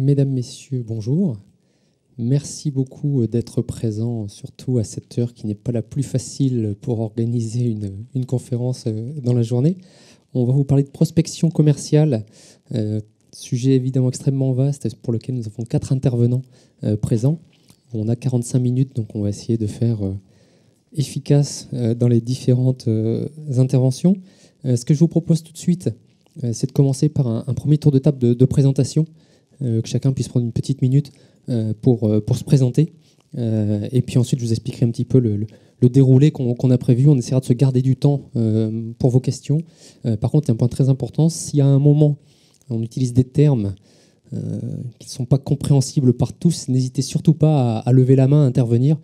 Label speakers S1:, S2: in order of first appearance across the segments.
S1: Mesdames, Messieurs, bonjour. Merci beaucoup d'être présents, surtout à cette heure qui n'est pas la plus facile pour organiser une conférence dans la journée. On va vous parler de prospection commerciale, sujet évidemment extrêmement vaste pour lequel nous avons 4 intervenants présents. On a 45 minutes, donc on va essayer de faire efficace dans les différentes interventions. Ce que je vous propose tout de suite, c'est de commencer par un premier tour de table de présentation, que chacun puisse prendre une petite minute pour se présenter. Et puis ensuite, je vous expliquerai un petit peu le déroulé qu'on a prévu. On essaiera de se garder du temps pour vos questions. Par contre, il y a un point très important. S'il y a un moment, on utilise des termes qui ne sont pas compréhensibles par tous, n'hésitez surtout pas à lever la main, à intervenir,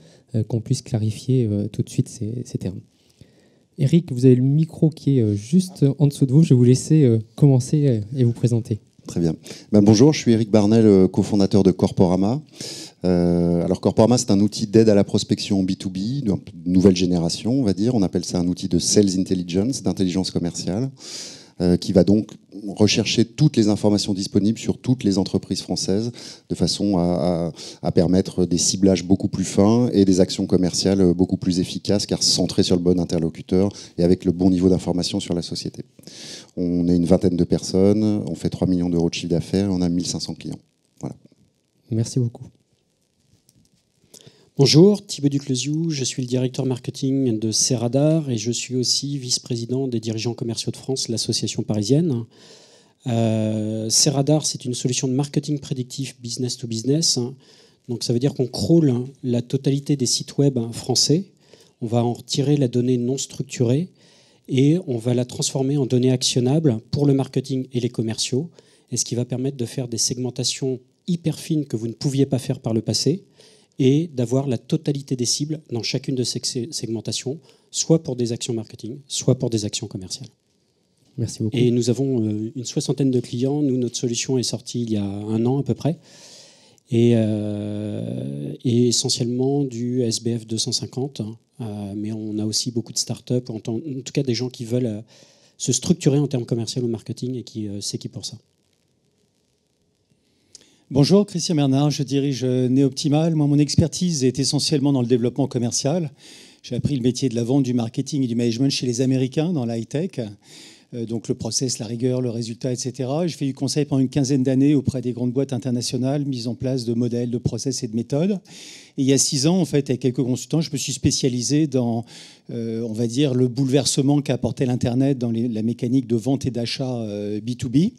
S1: qu'on puisse clarifier tout de suite ces termes. Eric, vous avez le micro qui est juste en dessous de vous. Je vais vous laisser commencer et vous présenter.
S2: Très bien. Bonjour, je suis Eric Barnel, cofondateur de Corporama. Alors Corporama, c'est un outil d'aide à la prospection B2B, de nouvelle génération, on va dire. On appelle ça un outil de sales intelligence, d'intelligence commerciale, qui va donc rechercher toutes les informations disponibles sur toutes les entreprises françaises, de façon à permettre des ciblages beaucoup plus fins et des actions commerciales beaucoup plus efficaces, car centrées sur le bon interlocuteur et avec le bon niveau d'information sur la société. On est une vingtaine de personnes, on fait 3 millions d'euros de chiffre d'affaires et on a 1500 clients. Voilà.
S1: Merci beaucoup.
S3: Bonjour, Thibaut Duclosiou, je suis le directeur marketing de Ceradar et je suis aussi vice-président des dirigeants commerciaux de France, l'association parisienne. Ceradar, c'est une solution de marketing prédictif business to business. Donc ça veut dire qu'on crawl la totalité des sites web français. On va en retirer la donnée non structurée et on va la transformer en données actionnables pour le marketing et les commerciaux, et ce qui va permettre de faire des segmentations hyper fines que vous ne pouviez pas faire par le passé, et d'avoir la totalité des cibles dans chacune de ces segmentations, soit pour des actions marketing, soit pour des actions commerciales.
S1: Merci beaucoup.
S3: Et nous avons une 60aine de clients. Nous, notre solution est sortie il y a 1 an à peu près, et essentiellement du SBF 250, mais on a aussi beaucoup de startups, en tout cas des gens qui veulent se structurer en termes commerciaux ou marketing et qui s'équipent pour ça.
S4: Bonjour, Christian Bernard, je dirige Néoptimal. Moi, mon expertise est essentiellement dans le développement commercial. J'ai appris le métier de la vente, du marketing et du management chez les Américains dans la high-tech. Donc le process, la rigueur, le résultat, etc. Je fais du conseil pendant une 15aine d'années auprès des grandes boîtes internationales, mise en place de modèles, de process et de méthodes. Et il y a 6 ans, en fait, avec quelques consultants, je me suis spécialisé dans, on va dire, le bouleversement qu'a apporté l'Internet dans la mécanique de vente et d'achat B2B.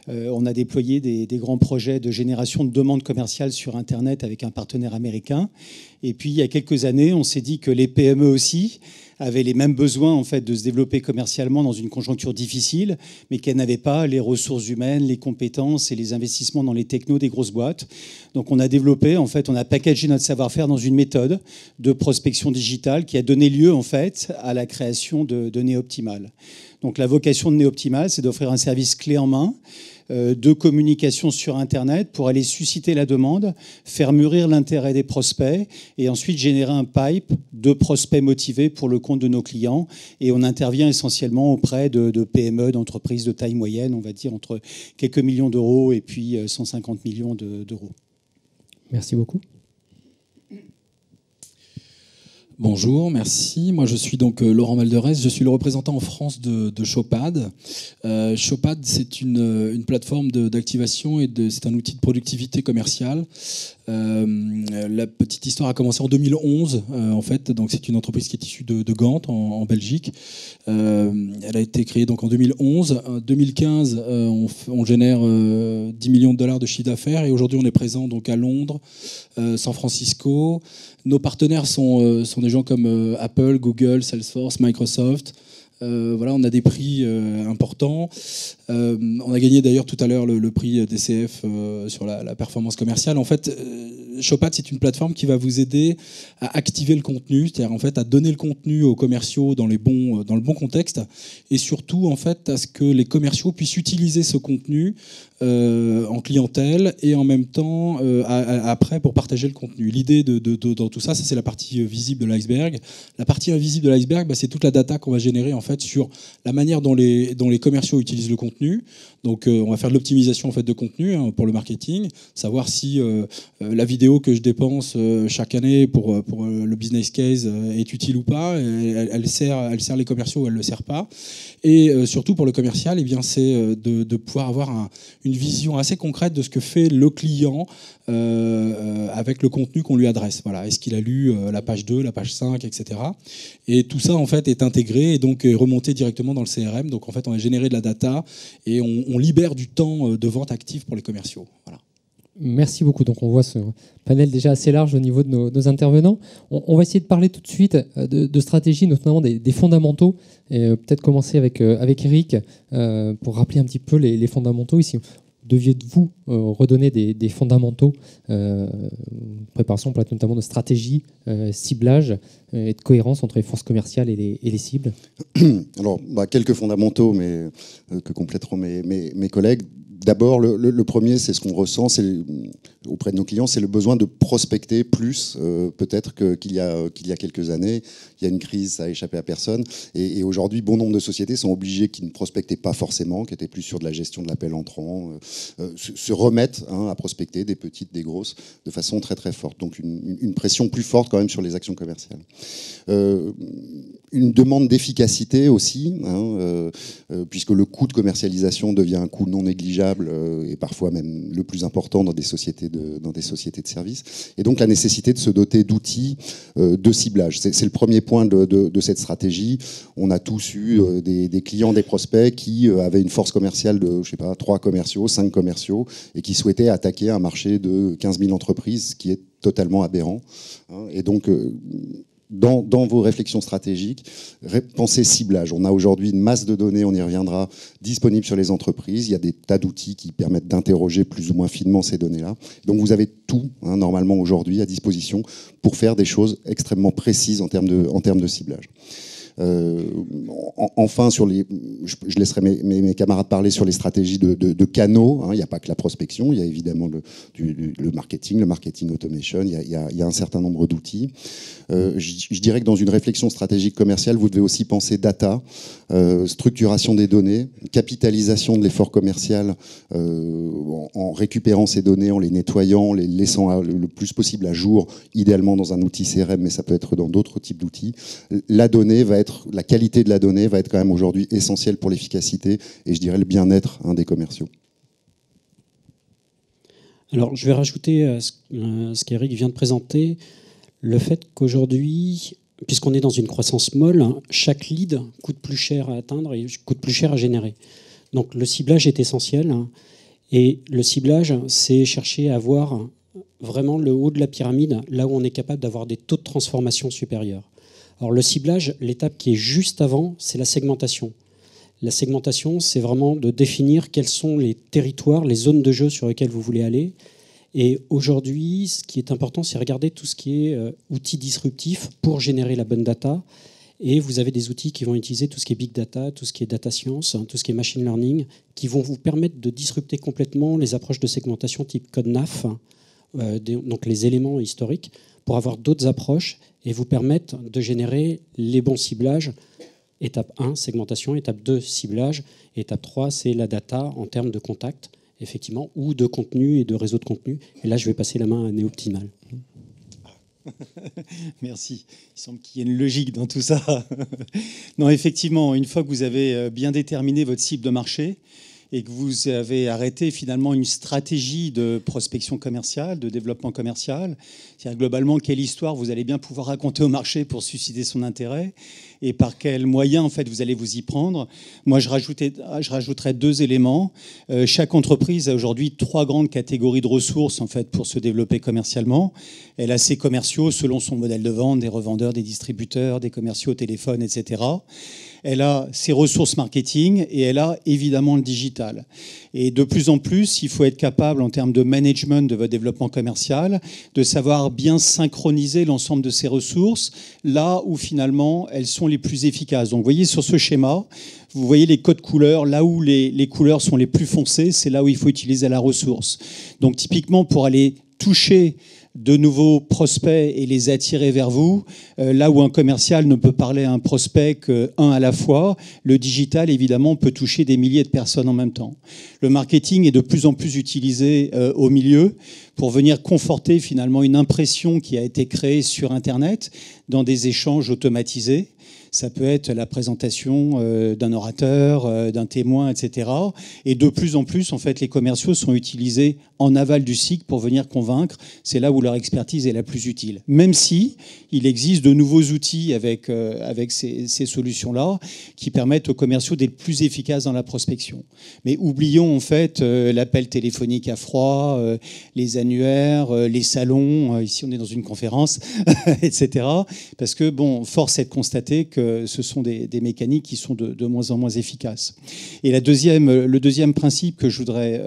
S4: On a déployé des grands projets de génération de demandes commerciales sur Internet avec un partenaire américain. Et puis, il y a quelques années, on s'est dit que les PME aussi avaient les mêmes besoins en fait, de se développer commercialement dans une conjoncture difficile, mais qu'elles n'avaient pas les ressources humaines, les compétences et les investissements dans les technos des grosses boîtes. Donc, on a développé, en fait, on a packagé notre savoir-faire dans une méthode de prospection digitale qui a donné lieu, en fait, à la création de Néoptimal. Donc, la vocation de Néoptimal, c'est d'offrir un service clé en main de communication sur Internet pour aller susciter la demande, faire mûrir l'intérêt des prospects et ensuite générer un pipe de prospects motivés pour le compte de nos clients. Et on intervient essentiellement auprès de PME, d'entreprises de taille moyenne, on va dire entre quelques millions d'euros et puis 150 millions d'euros.
S1: Merci beaucoup.
S5: Bonjour, merci. Moi, je suis donc Laurent Valderez. Je suis le représentant en France de Showpad. Showpad, c'est une plateforme d'activation et c'est un outil de productivité commerciale. La petite histoire a commencé en 2011, en fait. Donc, c'est une entreprise qui est issue de Gand, en Belgique. Elle a été créée donc en 2011. En 2015, on génère 10 millions de dollars de chiffre d'affaires et aujourd'hui, on est présent donc à Londres, San Francisco. Nos partenaires sont des gens comme Apple, Google, Salesforce, Microsoft. Voilà, on a des prix importants. On a gagné d'ailleurs tout à l'heure le prix DCF sur la performance commerciale. En fait, Showpad, c'est une plateforme qui va vous aider à activer le contenu, c'est-à-dire en fait à donner le contenu aux commerciaux dans le bon contexte, et surtout en fait à ce que les commerciaux puissent utiliser ce contenu en clientèle et en même temps après pour partager le contenu. L'idée dans tout ça, c'est la partie visible de l'iceberg. La partie invisible de l'iceberg, c'est toute la data qu'on va générer en fait sur la manière dont les commerciaux utilisent le contenu. Donc on va faire de l'optimisation en fait de contenu pour le marketing, savoir si la vidéo que je dépense chaque année pour le business case est utile ou pas, elle sert les commerciaux ou elle le sert pas. Et surtout pour le commercial, eh bien c'est de pouvoir avoir une vision assez concrète de ce que fait le client avec le contenu qu'on lui adresse. Voilà, est-ce qu'il a lu la page 2, la page 5, etc. Et tout ça en fait est intégré et donc remonté directement dans le CRM. Donc en fait on va générer de la data et on libère du temps de vente active pour les commerciaux. Voilà.
S1: Merci beaucoup. Donc on voit ce panel déjà assez large au niveau de nos intervenants. On va essayer de parler tout de suite de stratégie, notamment des fondamentaux. Et peut-être commencer avec Eric pour rappeler un petit peu les fondamentaux ici. Deviez-vous redonner des fondamentaux, préparation notamment de stratégie, ciblage et de cohérence entre les forces commerciales et les cibles?
S2: Alors, quelques fondamentaux, mais que compléteront mes collègues. D'abord, le premier, c'est ce qu'on ressent auprès de nos clients, c'est le besoin de prospecter plus, peut-être qu'il y a quelques années. Il y a une crise, ça a échappé à personne. Et aujourd'hui, bon nombre de sociétés sont obligées qui ne prospectaient pas forcément, qui étaient plus sur de la gestion de l'appel entrant, se remettent à prospecter, des petites, des grosses, de façon très très forte. Donc une pression plus forte quand même sur les actions commerciales. Une demande d'efficacité aussi, puisque le coût de commercialisation devient un coût non négligeable et parfois même le plus important dans des sociétés de services. Et donc la nécessité de se doter d'outils de ciblage. C'est le premier point de cette stratégie. On a tous eu des clients, des prospects qui avaient une force commerciale de, 3 commerciaux, 5 commerciaux, et qui souhaitaient attaquer un marché de 15 000 entreprises, ce qui est totalement aberrant. Et donc, dans vos réflexions stratégiques, pensez ciblage. On a aujourd'hui une masse de données, on y reviendra, disponibles sur les entreprises. Il y a des tas d'outils qui permettent d'interroger plus ou moins finement ces données-là. Donc vous avez tout, normalement, aujourd'hui, à disposition pour faire des choses extrêmement précises en termes de ciblage. Enfin, je laisserai mes camarades parler sur les stratégies de canaux. Il n'y a pas que la prospection, il y a évidemment le marketing automation, il y a un certain nombre d'outils. Je dirais que dans une réflexion stratégique commerciale, vous devez aussi penser data, structuration des données, capitalisation de l'effort commercial en récupérant ces données, en les nettoyant, en les laissant le plus possible à jour, idéalement dans un outil CRM, mais ça peut être dans d'autres types d'outils. La qualité de la donnée va être quand même aujourd'hui essentielle pour l'efficacité et je dirais le bien-être des commerciaux.
S3: Alors, je vais rajouter à ce qu'Eric vient de présenter, le fait qu'aujourd'hui, puisqu'on est dans une croissance molle, chaque lead coûte plus cher à atteindre et coûte plus cher à générer. Donc, le ciblage est essentiel. Et le ciblage, c'est chercher à avoir vraiment le haut de la pyramide, là où on est capable d'avoir des taux de transformation supérieurs. Alors le ciblage, l'étape qui est juste avant, c'est la segmentation. La segmentation, c'est vraiment de définir quels sont les territoires, les zones de jeu sur lesquelles vous voulez aller. Et aujourd'hui, ce qui est important, c'est regarder tout ce qui est outils disruptifs pour générer la bonne data. Et vous avez des outils qui vont utiliser tout ce qui est big data, tout ce qui est data science, tout ce qui est machine learning, qui vont vous permettre de disrupter complètement les approches de segmentation type code NAF, donc les éléments historiques, pour avoir d'autres approches et vous permettre de générer les bons ciblages. Étape 1, segmentation. Étape 2, ciblage. Étape 3, c'est la data en termes de contact, effectivement, ou de contenu et de réseau de contenu. Et là, je vais passer la main à Néoptimal.
S4: Merci. Il semble qu'il y ait une logique dans tout ça. Non, effectivement, une fois que vous avez bien déterminé votre cible de marché, et que vous avez arrêté finalement une stratégie de prospection commerciale, de développement commercial. C'est-à-dire globalement quelle histoire vous allez bien pouvoir raconter au marché pour susciter son intérêt et par quels moyens en fait vous allez vous y prendre. Moi, je rajouterais 2 éléments. Chaque entreprise a aujourd'hui 3 grandes catégories de ressources en fait pour se développer commercialement. Elle a ses commerciaux selon son modèle de vente, des revendeurs, des distributeurs, des commerciaux au téléphone, etc. elle a ses ressources marketing et elle a évidemment le digital. Et de plus en plus, il faut être capable, en termes de management de votre développement commercial, de savoir bien synchroniser l'ensemble de ces ressources là où finalement elles sont les plus efficaces. Donc vous voyez sur ce schéma, vous voyez les codes couleurs, là où les couleurs sont les plus foncées, c'est là où il faut utiliser la ressource. Donc typiquement pour aller toucher de nouveaux prospects et les attirer vers vous, là où un commercial ne peut parler à un prospect qu'un à la fois, le digital évidemment peut toucher des milliers de personnes en même temps. Le marketing est de plus en plus utilisé au milieu pour venir conforter finalement une impression qui a été créée sur Internet dans des échanges automatisés. Ça peut être la présentation d'un orateur, d'un témoin, etc. Et de plus en plus, en fait, les commerciaux sont utilisés en aval du cycle pour venir convaincre. C'est là où leur expertise est la plus utile. Même si il existe de nouveaux outils avec ces solutions-là qui permettent aux commerciaux d'être plus efficaces dans la prospection. Mais oublions en fait l'appel téléphonique à froid, les annuaires, les salons. Ici, on est dans une conférence, etc. Parce que bon, force est de constater que ce sont des mécaniques qui sont de moins en moins efficaces. Et le deuxième principe que je voudrais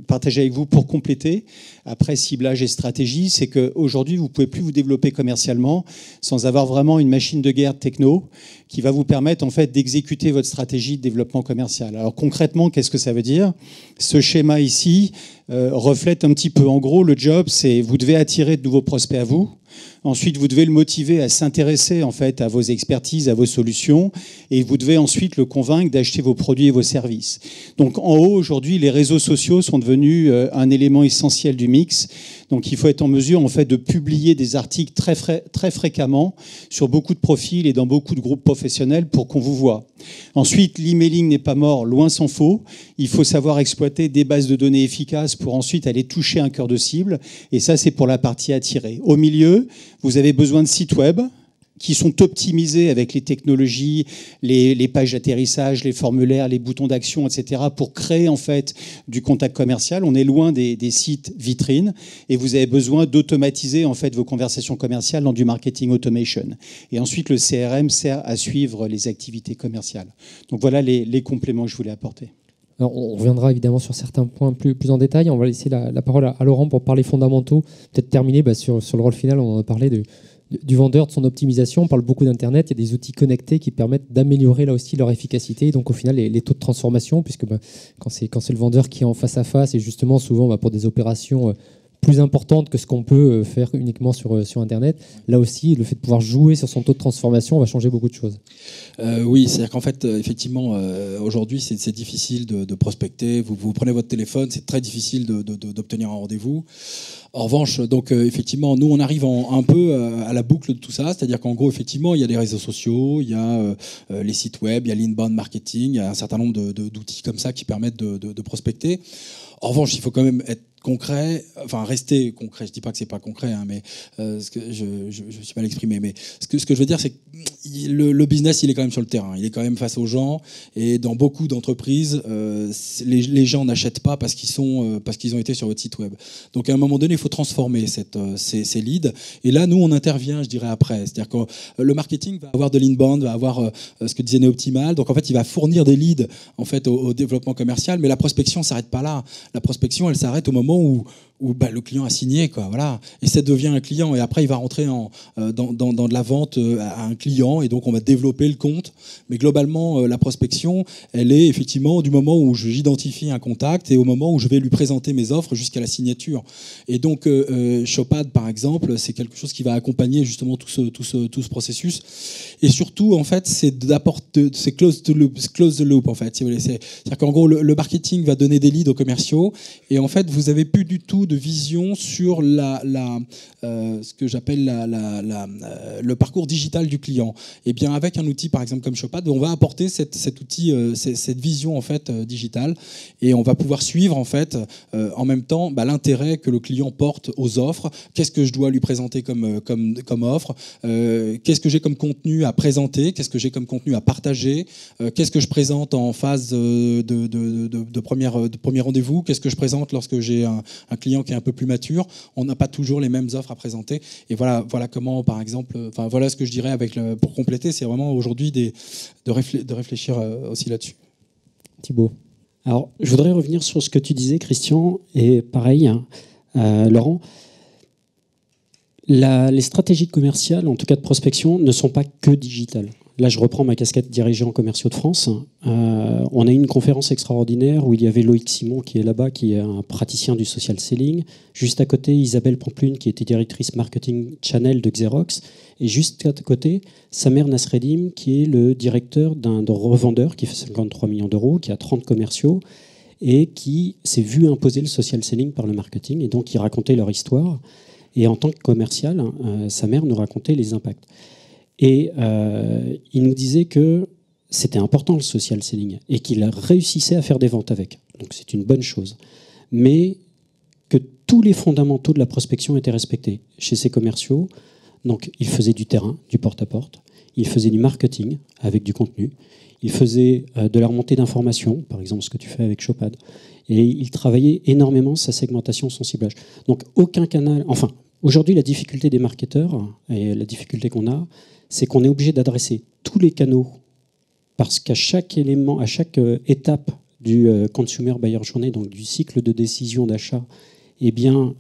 S4: partager avec vous pour compléter, après ciblage et stratégie, c'est qu'aujourd'hui, vous ne pouvez plus vous développer commercialement sans avoir vraiment une machine de guerre techno qui va vous permettre en fait d'exécuter votre stratégie de développement commercial. Alors concrètement, qu'est-ce que ça veut dire ? Ce schéma ici reflète un petit peu. En gros, le job, c'est vous devez attirer de nouveaux prospects à vous. Ensuite, vous devez le motiver à s'intéresser en fait à vos expertises, à vos solutions, et vous devez ensuite le convaincre d'acheter vos produits et vos services. Donc en haut, aujourd'hui, les réseaux sociaux sont devenus un élément essentiel du mix. Donc il faut être en mesure en fait de publier des articles très fréquemment sur beaucoup de profils et dans beaucoup de groupes professionnels pour qu'on vous voit. Ensuite, l'emailing n'est pas mort, loin s'en faut. Il faut savoir exploiter des bases de données efficaces pour ensuite aller toucher un cœur de cible. Et ça, c'est pour la partie attirée. Au milieu, vous avez besoin de sites web qui sont optimisés avec les technologies, les pages d'atterrissage, les formulaires, les boutons d'action, etc., pour créer en fait du contact commercial. On est loin des sites vitrines et vous avez besoin d'automatiser en fait vos conversations commerciales dans du marketing automation. Et ensuite, le CRM sert à suivre les activités commerciales. Donc voilà les compléments que je voulais apporter.
S1: Alors, on reviendra évidemment sur certains points plus en détail. On va laisser la parole à Laurent pour parler fondamentaux. Peut-être terminer sur le rôle final, on en a parlé du vendeur, de son optimisation. On parle beaucoup d'Internet. Il y a des outils connectés qui permettent d'améliorer là aussi leur efficacité. Donc au final, les taux de transformation, puisque quand c'est le vendeur qui est en face à face, et justement souvent pour des opérations plus importantes que ce qu'on peut faire uniquement sur Internet, là aussi, le fait de pouvoir jouer sur son taux de transformation va changer beaucoup de choses.
S5: Oui, c'est-à-dire qu'en fait, effectivement, aujourd'hui, c'est difficile de prospecter. Vous prenez votre téléphone, c'est très difficile d'obtenir un rendez-vous. En revanche, donc effectivement, nous on arrive un peu à la boucle de tout ça, c'est-à-dire qu'en gros, effectivement, il y a les réseaux sociaux, il y a les sites web, il y a l'inbound marketing, il y a un certain nombre d'outils comme ça qui permettent de prospecter. En revanche, il faut quand même être concret, enfin rester concret. Je dis pas que c'est pas concret, hein, mais ce que je suis mal exprimé. Mais ce que je veux dire, c'est que le business, il est quand même sur le terrain. Il est quand même face aux gens. Et dans beaucoup d'entreprises, les gens n'achètent pas parce qu'ils ont été sur votre site web. Donc à un moment donné, il faut transformer ces leads. Et là, nous, on intervient, je dirais après. C'est-à-dire que le marketing va avoir de l'inbound, va avoir ce que disait Néoptimal. Donc en fait, il va fournir des leads en fait au développement commercial. Mais la prospection s'arrête pas là. La prospection, elle s'arrête au moment où le client a signé, quoi, voilà. Et ça devient un client. Et après, il va rentrer dans de la vente à un client. Et donc, on va développer le compte. Mais globalement, la prospection, elle est effectivement du moment où j'identifie un contact et au moment où je vais lui présenter mes offres jusqu'à la signature. Et donc, Shopad, par exemple, c'est quelque chose qui va accompagner justement tout ce processus. Et surtout, en fait, c'est close the loop, en fait. Si vous voulez. C'est-à-dire qu'en gros, le marketing va donner des leads aux commerciaux. Et en fait, vous avez plus du tout de vision sur ce que j'appelle le parcours digital du client. Et bien avec un outil par exemple comme Shopad, on va apporter cet outil, cette vision en fait digitale, et on va pouvoir suivre en fait en même temps l'intérêt que le client porte aux offres. Qu'est-ce que je dois lui présenter comme offre, qu'est-ce que j'ai comme contenu à présenter, qu'est-ce que j'ai comme contenu à partager, qu'est-ce que je présente en phase de premier rendez-vous, qu'est-ce que je présente lorsque j'ai un client client qui est un peu plus mature, on n'a pas toujours les mêmes offres à présenter. Et voilà comment, par exemple, voilà ce que je dirais pour compléter, c'est vraiment aujourd'hui de réfléchir aussi là-dessus.
S1: Thibaut.
S3: Alors, je voudrais revenir sur ce que tu disais, Christian, et pareil, Laurent. Les stratégies commerciales, en tout cas de prospection, ne sont pas que digitales. Là, je reprends ma casquette dirigeant commerciaux de France. On a eu une conférence extraordinaire où il y avait Loïc Simon qui est là-bas, qui est un praticien du social selling. Juste à côté, Isabelle Pamplune, qui était directrice marketing channel de Xerox. Et juste à côté, Samer Nasreddin, qui est le directeur d'un revendeur qui fait 53 millions d'euros, qui a 30 commerciaux et qui s'est vu imposer le social selling par le marketing. Et donc, ils racontaient leur histoire. Et en tant que commercial, sa mère nous racontait les impacts. Et il nous disait que c'était important le social selling et qu'il réussissait à faire des ventes avec. Donc c'est une bonne chose. Mais que tous les fondamentaux de la prospection étaient respectés chez ces commerciaux. Donc il faisait du terrain, du porte-à-porte. Il faisait du marketing avec du contenu. Il faisait de la remontée d'informations, par exemple ce que tu fais avec Shopad. Et il travaillait énormément sa segmentation, son ciblage. Donc aucun canal... Enfin, aujourd'hui, la difficulté des marketeurs et la difficulté qu'on a, c'est qu'on est obligé d'adresser tous les canaux parce qu'à chaque élément, à chaque étape du consumer buyer journey, donc du cycle de décision d'achat, eh bien,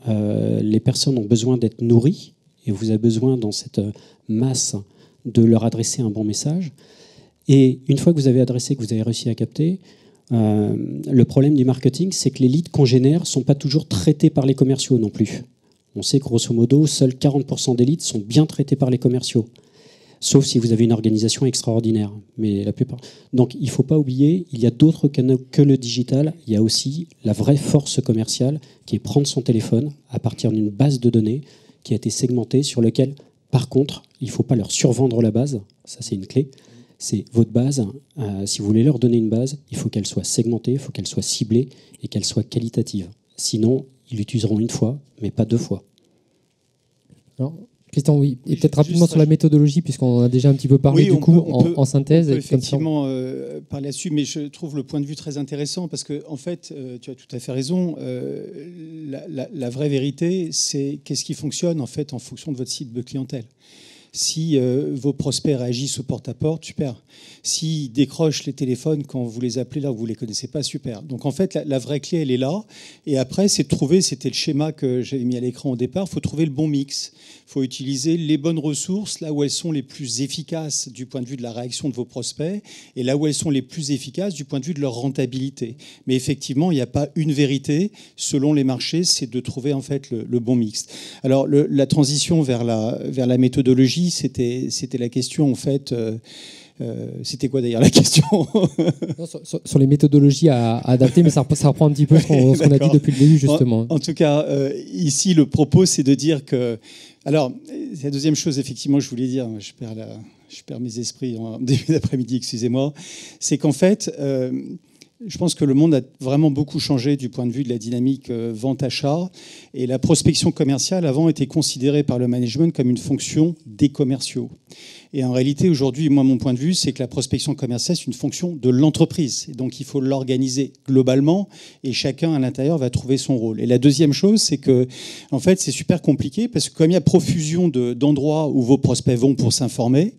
S3: les personnes ont besoin d'être nourries et vous avez besoin dans cette masse de leur adresser un bon message. Et une fois que vous avez adressé, que vous avez réussi à capter, le problème du marketing, c'est que les leads qu'on génère ne sont pas toujours traités par les commerciaux non plus. On sait que grosso modo, seuls 40% des leads sont bien traités par les commerciaux. Sauf si vous avez une organisation extraordinaire. Mais la plupart... Donc il ne faut pas oublier, il y a d'autres canaux que le digital. Il y a aussi la vraie force commerciale qui est prendre son téléphone à partir d'une base de données qui a été segmentée, sur laquelle, par contre, il ne faut pas leur survendre la base. Ça, c'est une clé. C'est votre base. Si vous voulez leur donner une base, il faut qu'elle soit segmentée, il faut qu'elle soit ciblée et qu'elle soit qualitative. Sinon, ils l'utiliseront une fois, mais pas deux fois.
S1: Alors, Christian, oui. Et peut-être rapidement sur la méthodologie, puisqu'on en a déjà un petit peu parlé, en synthèse.
S4: On peut effectivement parler là-dessus, mais je trouve le point de vue très intéressant parce que, en fait, tu as tout à fait raison. La vraie vérité, c'est qu'est-ce qui fonctionne en fait en fonction de votre cible de clientèle. Si vos prospects réagissent au porte-à-porte, super. S'ils décrochent les téléphones quand vous les appelez là où vous ne les connaissez pas, super. Donc en fait, la vraie clé, elle est là. Et après, c'est de trouver, c'était le schéma que j'avais mis à l'écran au départ, il faut trouver le bon mix. Il faut utiliser les bonnes ressources là où elles sont les plus efficaces du point de vue de la réaction de vos prospects et là où elles sont les plus efficaces du point de vue de leur rentabilité. Mais effectivement, il n'y a pas une vérité. Selon les marchés, c'est de trouver en fait le bon mix. Alors la transition vers la méthodologie, c'était la question en fait. C'était quoi d'ailleurs la question?
S1: Non, sur les méthodologies à adapter, mais ça reprend un petit peu ce qu'on a dit depuis le début justement.
S4: En tout cas, ici le propos c'est de dire que... Alors, c'est la deuxième chose effectivement je voulais dire, je perds mes esprits en début d'après-midi, excusez-moi, c'est qu'en fait... je pense que le monde a vraiment beaucoup changé du point de vue de la dynamique vente-achat. Et la prospection commerciale, avant, était considérée par le management comme une fonction des commerciaux. Et en réalité, aujourd'hui, moi, mon point de vue, c'est que la prospection commerciale, c'est une fonction de l'entreprise. Et donc, il faut l'organiser globalement et chacun à l'intérieur va trouver son rôle. Et la deuxième chose, c'est que, en fait, c'est super compliqué parce que comme il y a profusion d'endroits où vos prospects vont pour s'informer,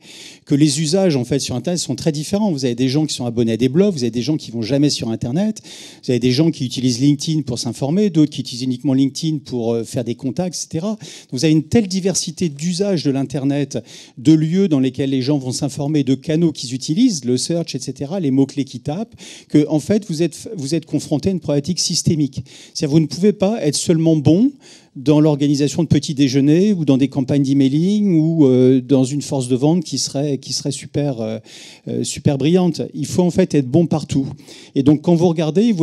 S4: que les usages, en fait, sur Internet sont très différents. Vous avez des gens qui sont abonnés à des blogs, vous avez des gens qui vont jamais sur Internet, vous avez des gens qui utilisent LinkedIn pour s'informer, d'autres qui utilisent uniquement LinkedIn pour faire des contacts, etc. Donc, vous avez une telle diversité d'usages de l'Internet, de lieux dans lesquels les gens vont s'informer, de canaux qu'ils utilisent, le search, etc., les mots-clés qu'ils tapent, que en fait, vous êtes confronté à une problématique systémique. C'est-à-dire vous ne pouvez pas être seulement bon dans l'organisation de petits déjeuners ou dans des campagnes d'emailing ou dans une force de vente qui serait super brillante. Il faut en fait être bon partout. Et donc quand vous regardez,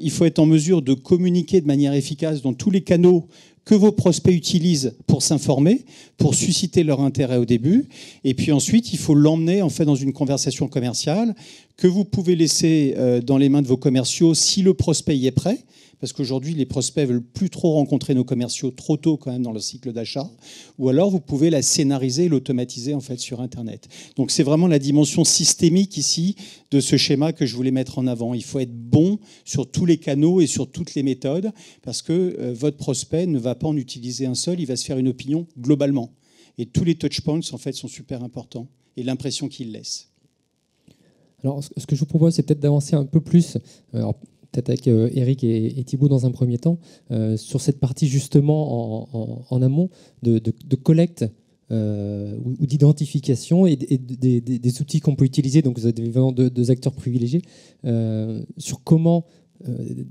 S4: il faut être en mesure de communiquer de manière efficace dans tous les canaux que vos prospects utilisent pour s'informer, pour susciter leur intérêt au début. Et puis ensuite, il faut l'emmener en fait dans une conversation commerciale que vous pouvez laisser dans les mains de vos commerciaux si le prospect y est prêt. parce qu'aujourd'hui, les prospects veulent plus trop rencontrer nos commerciaux trop tôt quand même dans leur cycle d'achat, ou alors vous pouvez la scénariser et l'automatiser en fait sur Internet. Donc c'est vraiment la dimension systémique ici de ce schéma que je voulais mettre en avant. Il faut être bon sur tous les canaux et sur toutes les méthodes, parce que votre prospect ne va pas en utiliser un seul, il va se faire une opinion globalement. Et tous les touchpoints en fait sont super importants, et l'impression qu'il laisse.
S1: Alors, ce que je vous propose, c'est peut-être d'avancer un peu plus, alors, peut-être avec Eric et Thibaut dans un premier temps, sur cette partie justement en amont de collecte ou d'identification et des outils qu'on peut utiliser. Donc, vous avez vraiment deux acteurs privilégiés sur comment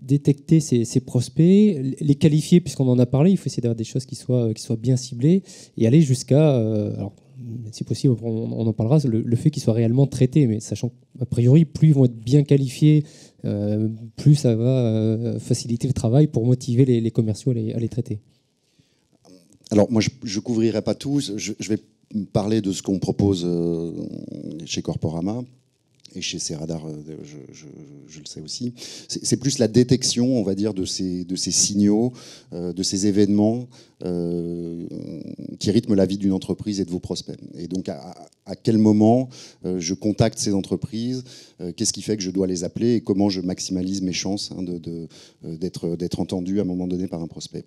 S1: détecter ces prospects, les qualifier, puisqu'on en a parlé. Il faut essayer d'avoir des choses qui soient bien ciblées et aller jusqu'à... alors, si possible, on en parlera, le fait qu'ils soient réellement traités, mais sachant qu'a priori, plus ils vont être bien qualifiés, plus ça va faciliter le travail pour motiver les commerciaux à les traiter.
S2: Alors moi, je ne couvrirai pas tout, je vais parler de ce qu'on propose chez Corporama. Et chez Ceradar, je le sais aussi. C'est plus la détection, on va dire, de ces signaux, de ces événements qui rythment la vie d'une entreprise et de vos prospects. Et donc, à quel moment je contacte ces entreprises, qu'est-ce qui fait que je dois les appeler et comment je maximalise mes chances d'être entendu à un moment donné par un prospect.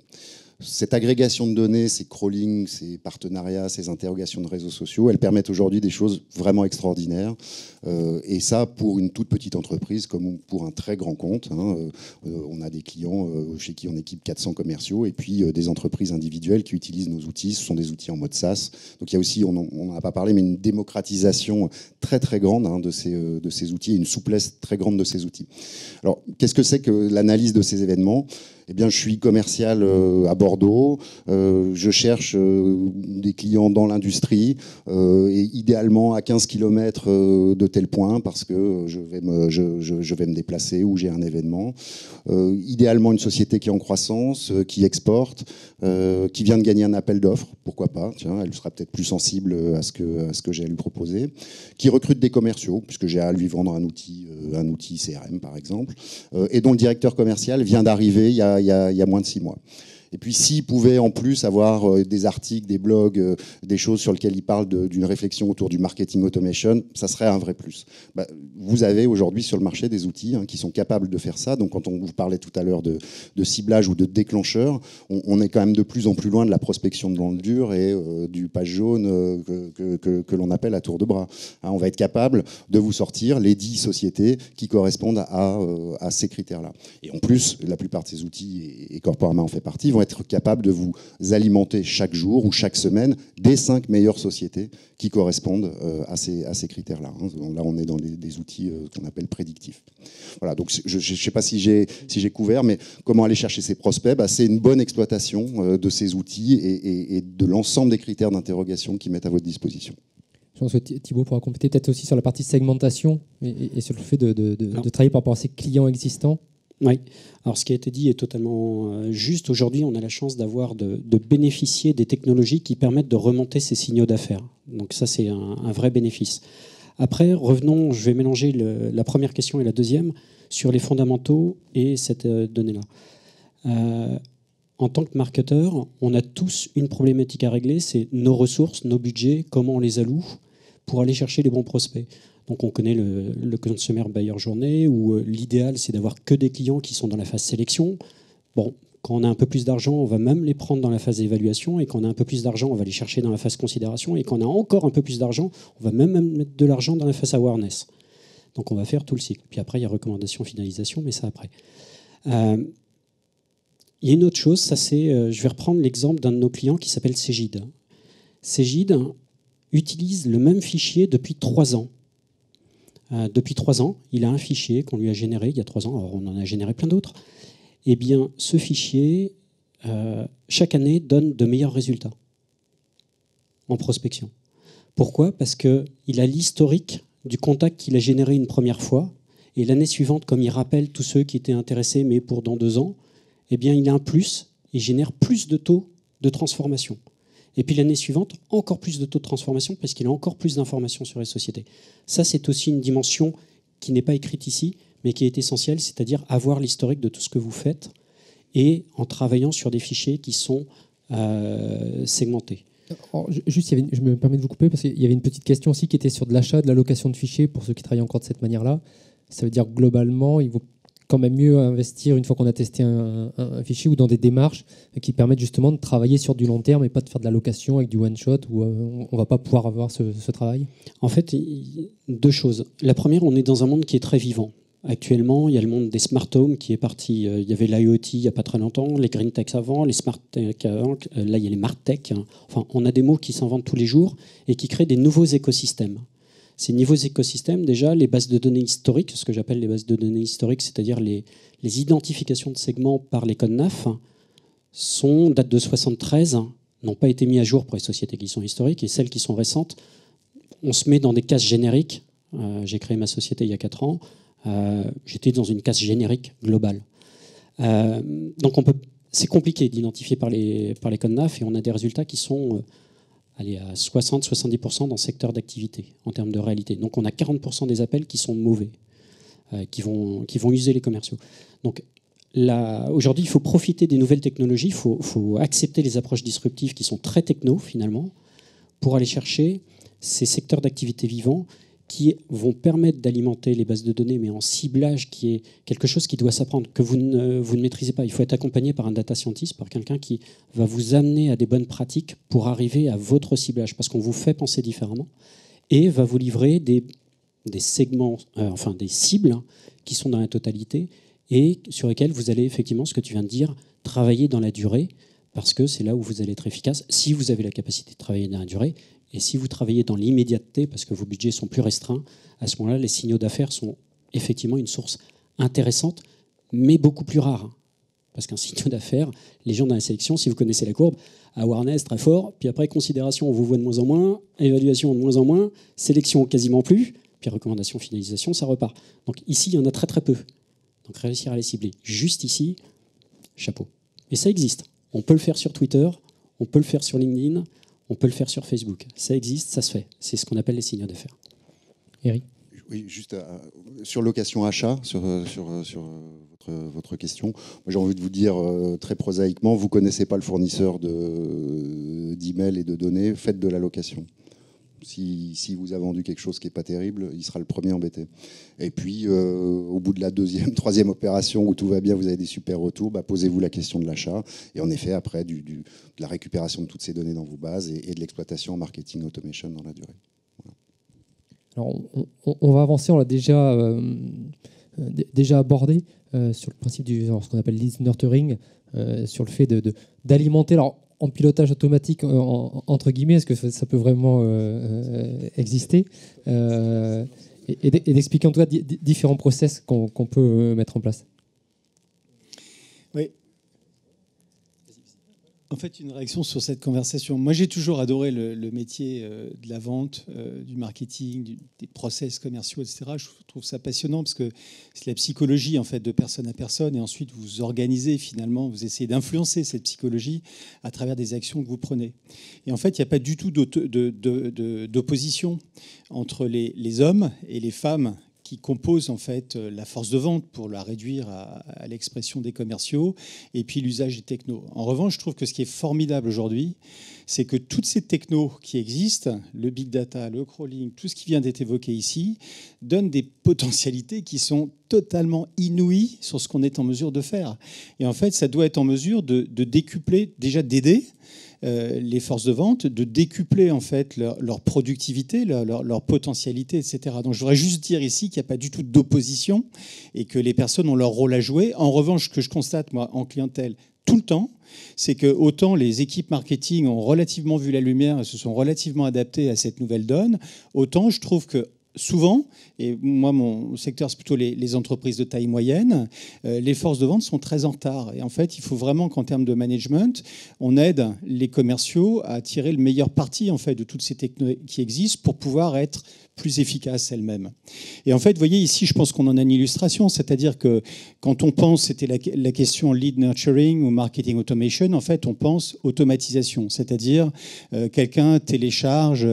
S2: Cette agrégation de données, ces crawlings, ces partenariats, ces interrogations de réseaux sociaux, elles permettent aujourd'hui des choses vraiment extraordinaires. Et ça, pour une toute petite entreprise comme pour un très grand compte. On a des clients chez qui on équipe 400 commerciaux et puis des entreprises individuelles qui utilisent nos outils. Ce sont des outils en mode SaaS. Donc il y a aussi, on n'en a pas parlé, mais une démocratisation très très grande de ces outils et une souplesse très grande de ces outils. Alors, qu'est-ce que c'est que l'analyse de ces événements ? Eh bien, je suis commercial à Bordeaux, je cherche des clients dans l'industrie et idéalement à 15 km de tel point parce que je vais me déplacer ou j'ai un événement. Idéalement une société qui est en croissance, qui exporte, qui vient de gagner un appel d'offres, pourquoi pas, tiens, elle sera peut-être plus sensible à ce que j'ai à lui proposer, qui recrute des commerciaux, puisque j'ai à lui vendre un outil CRM par exemple, et dont le directeur commercial vient d'arriver il y a moins de 6 mois. Et puis s'il pouvait en plus avoir des articles, des blogs, des choses sur lesquelles il parle d'une réflexion autour du marketing automation, ça serait un vrai plus. Vous avez aujourd'hui sur le marché des outils qui sont capables de faire ça. Donc quand on vous parlait tout à l'heure de ciblage ou de déclencheur, on est quand même de plus en plus loin de la prospection de l'angle dur et du page jaune que l'on appelle à tour de bras. On va être capable de vous sortir les 10 sociétés qui correspondent à ces critères-là. Et en plus, la plupart de ces outils, et Corporama en fait partie, vont être capables de vous alimenter chaque jour ou chaque semaine des 5 meilleures sociétés qui correspondent à ces critères-là. Là, on est dans des outils qu'on appelle prédictifs. Voilà, donc je ne sais pas si j'ai couvert, mais comment aller chercher ces prospects, c'est une bonne exploitation de ces outils et de l'ensemble des critères d'interrogation qu'ils mettent à votre disposition.
S1: Je pense que Thibaut pourra compléter peut-être aussi sur la partie segmentation et sur le fait de travailler par rapport à ses clients existants.
S3: Oui, alors ce qui a été dit est totalement juste. Aujourd'hui, on a la chance de bénéficier des technologies qui permettent de remonter ces signaux d'affaires. Donc ça, c'est un vrai bénéfice. Après, revenons, je vais mélanger la première question et la deuxième sur les fondamentaux et cette donnée-là. En tant que marketeur, on a tous une problématique à régler, c'est nos ressources, nos budgets, comment on les alloue pour aller chercher les bons prospects. Donc on connaît le Consumer Buyer Journey où l'idéal c'est d'avoir que des clients qui sont dans la phase sélection. Bon, quand on a un peu plus d'argent, on va même les prendre dans la phase évaluation et quand on a un peu plus d'argent, on va les chercher dans la phase considération et quand on a encore un peu plus d'argent, on va même mettre de l'argent dans la phase awareness. Donc on va faire tout le cycle. Puis après il y a recommandation, finalisation, mais ça après. Il y a une autre chose, ça c'est, je vais reprendre l'exemple d'un de nos clients qui s'appelle Cegid. Cegid utilise le même fichier depuis 3 ans. Depuis 3 ans, il a un fichier qu'on lui a généré il y a 3 ans, alors on en a généré plein d'autres. Eh bien, ce fichier, chaque année, donne de meilleurs résultats en prospection. Pourquoi ? Parce qu'il a l'historique du contact qu'il a généré une première fois, et l'année suivante, comme il rappelle tous ceux qui étaient intéressés, mais pour dans 2 ans, eh bien, il a un plus, il génère plus de taux de transformation. Et puis l'année suivante, encore plus de taux de transformation parce qu'il a encore plus d'informations sur les sociétés. Ça, c'est aussi une dimension qui n'est pas écrite ici, mais qui est essentielle, c'est-à-dire avoir l'historique de tout ce que vous faites et en travaillant sur des fichiers qui sont segmentés.
S1: Alors, juste, je me permets de vous couper parce qu'il y avait une petite question aussi qui était sur de l'achat, de la location de fichiers pour ceux qui travaillent encore de cette manière-là. Ça veut dire globalement, il vaut quand même mieux investir une fois qu'on a testé un fichier ou dans des démarches qui permettent justement de travailler sur du long terme et pas de faire de la location avec du one-shot où on ne va pas pouvoir avoir ce travail.
S3: En fait, deux choses. La première, on est dans un monde qui est très vivant. Actuellement, il y a le monde des smart homes qui est parti. Il y avait l'IoT il n'y a pas très longtemps, les green tech avant, les smart tech avant. Là, il y a les martech. Enfin, on a des mots qui s'inventent tous les jours et qui créent des nouveaux écosystèmes. Ces nouveaux écosystèmes, déjà, les bases de données historiques, ce que j'appelle les bases de données historiques, c'est-à-dire les identifications de segments par les codes NAF, datent de 73, n'ont pas été mis à jour pour les sociétés qui sont historiques, et celles qui sont récentes, on se met dans des cases génériques. J'ai créé ma société il y a 4 ans. J'étais dans une case générique globale. Donc c'est compliqué d'identifier par les codes NAF et on a des résultats qui sont à 60-70% dans le secteur d'activité en termes de réalité. Donc on a 40% des appels qui sont mauvais, qui vont user les commerciaux. Donc aujourd'hui, il faut profiter des nouvelles technologies, il faut accepter les approches disruptives qui sont très techno finalement pour aller chercher ces secteurs d'activité vivants qui vont permettre d'alimenter les bases de données, mais en ciblage, qui est quelque chose qui doit s'apprendre, que vous ne maîtrisez pas. Il faut être accompagné par un data scientist, par quelqu'un qui va vous amener à des bonnes pratiques pour arriver à votre ciblage, parce qu'on vous fait penser différemment, et va vous livrer des segments, des cibles qui sont dans la totalité, et sur lesquelles vous allez effectivement, ce que tu viens de dire, travailler dans la durée, parce que c'est là où vous allez être efficace, si vous avez la capacité de travailler dans la durée. Et si vous travaillez dans l'immédiateté, parce que vos budgets sont plus restreints, à ce moment-là, les signaux d'affaires sont effectivement une source intéressante, mais beaucoup plus rare. Parce qu'un signal d'affaires, les gens dans la sélection, si vous connaissez la courbe, awareness très fort, puis après considération, on vous voit de moins en moins, évaluation de moins en moins, sélection quasiment plus, puis recommandation, finalisation, ça repart. Donc ici, il y en a très très peu. Donc réussir à les cibler. Juste ici, chapeau. Et ça existe. On peut le faire sur Twitter, on peut le faire sur LinkedIn, on peut le faire sur Facebook. Ça existe, ça se fait. C'est ce qu'on appelle les signaux d'affaires.
S1: Eric ?
S2: Oui, juste sur location-achat, sur votre question. Moi, j'ai envie de vous dire très prosaïquement, vous ne connaissez pas le fournisseur d'emails et de données, faites de la location. Si vous a vendu quelque chose qui n'est pas terrible, il sera le premier embêté. Et puis, au bout de la 2e, 3e opération où tout va bien, vous avez des super retours, posez-vous la question de l'achat. Et en effet, après, de la récupération de toutes ces données dans vos bases et de l'exploitation en marketing automation dans la durée. Voilà.
S1: Alors, on va avancer, on l'a déjà abordé sur le principe ce qu'on appelle lead nurturing, sur le fait d'alimenter... Alors, en pilotage automatique, entre guillemets, est-ce que ça peut vraiment exister et d'expliquer en tout cas différents process qu'on peut mettre en place.
S4: Oui. En fait, une réaction sur cette conversation. Moi, j'ai toujours adoré le métier de la vente, du marketing, des process commerciaux, etc. Je trouve ça passionnant parce que c'est la psychologie en fait de personne à personne et ensuite vous organisez finalement, vous essayez d'influencer cette psychologie à travers des actions que vous prenez. Et en fait, il n'y a pas du tout d'opposition entre les hommes et les femmes qui composent en fait la force de vente pour la réduire à l'expression des commerciaux et puis l'usage des technos. En revanche, je trouve que ce qui est formidable aujourd'hui, c'est que toutes ces technos qui existent, le big data, le crawling, tout ce qui vient d'être évoqué ici, donnent des potentialités qui sont totalement inouïes sur ce qu'on est en mesure de faire. Et en fait, ça doit être en mesure de décupler, déjà d'aider les forces de vente, de décupler en fait leur productivité, leur potentialité, etc. Donc je voudrais juste dire ici qu'il n'y a pas du tout d'opposition et que les personnes ont leur rôle à jouer. En revanche, ce que je constate moi en clientèle tout le temps, c'est que autant les équipes marketing ont relativement vu la lumière et se sont relativement adaptées à cette nouvelle donne, autant je trouve que souvent, et moi mon secteur c'est plutôt les entreprises de taille moyenne, les forces de vente sont très en retard. Et en fait, il faut vraiment qu'en termes de management, on aide les commerciaux à tirer le meilleur parti en fait de toutes ces technologies qui existent pour pouvoir être plus efficaces elles-mêmes. Et en fait, vous voyez ici, je pense qu'on en a une illustration, c'est-à-dire que quand on pense, c'était la question lead nurturing ou marketing automation, en fait, on pense automatisation, c'est-à-dire quelqu'un télécharge,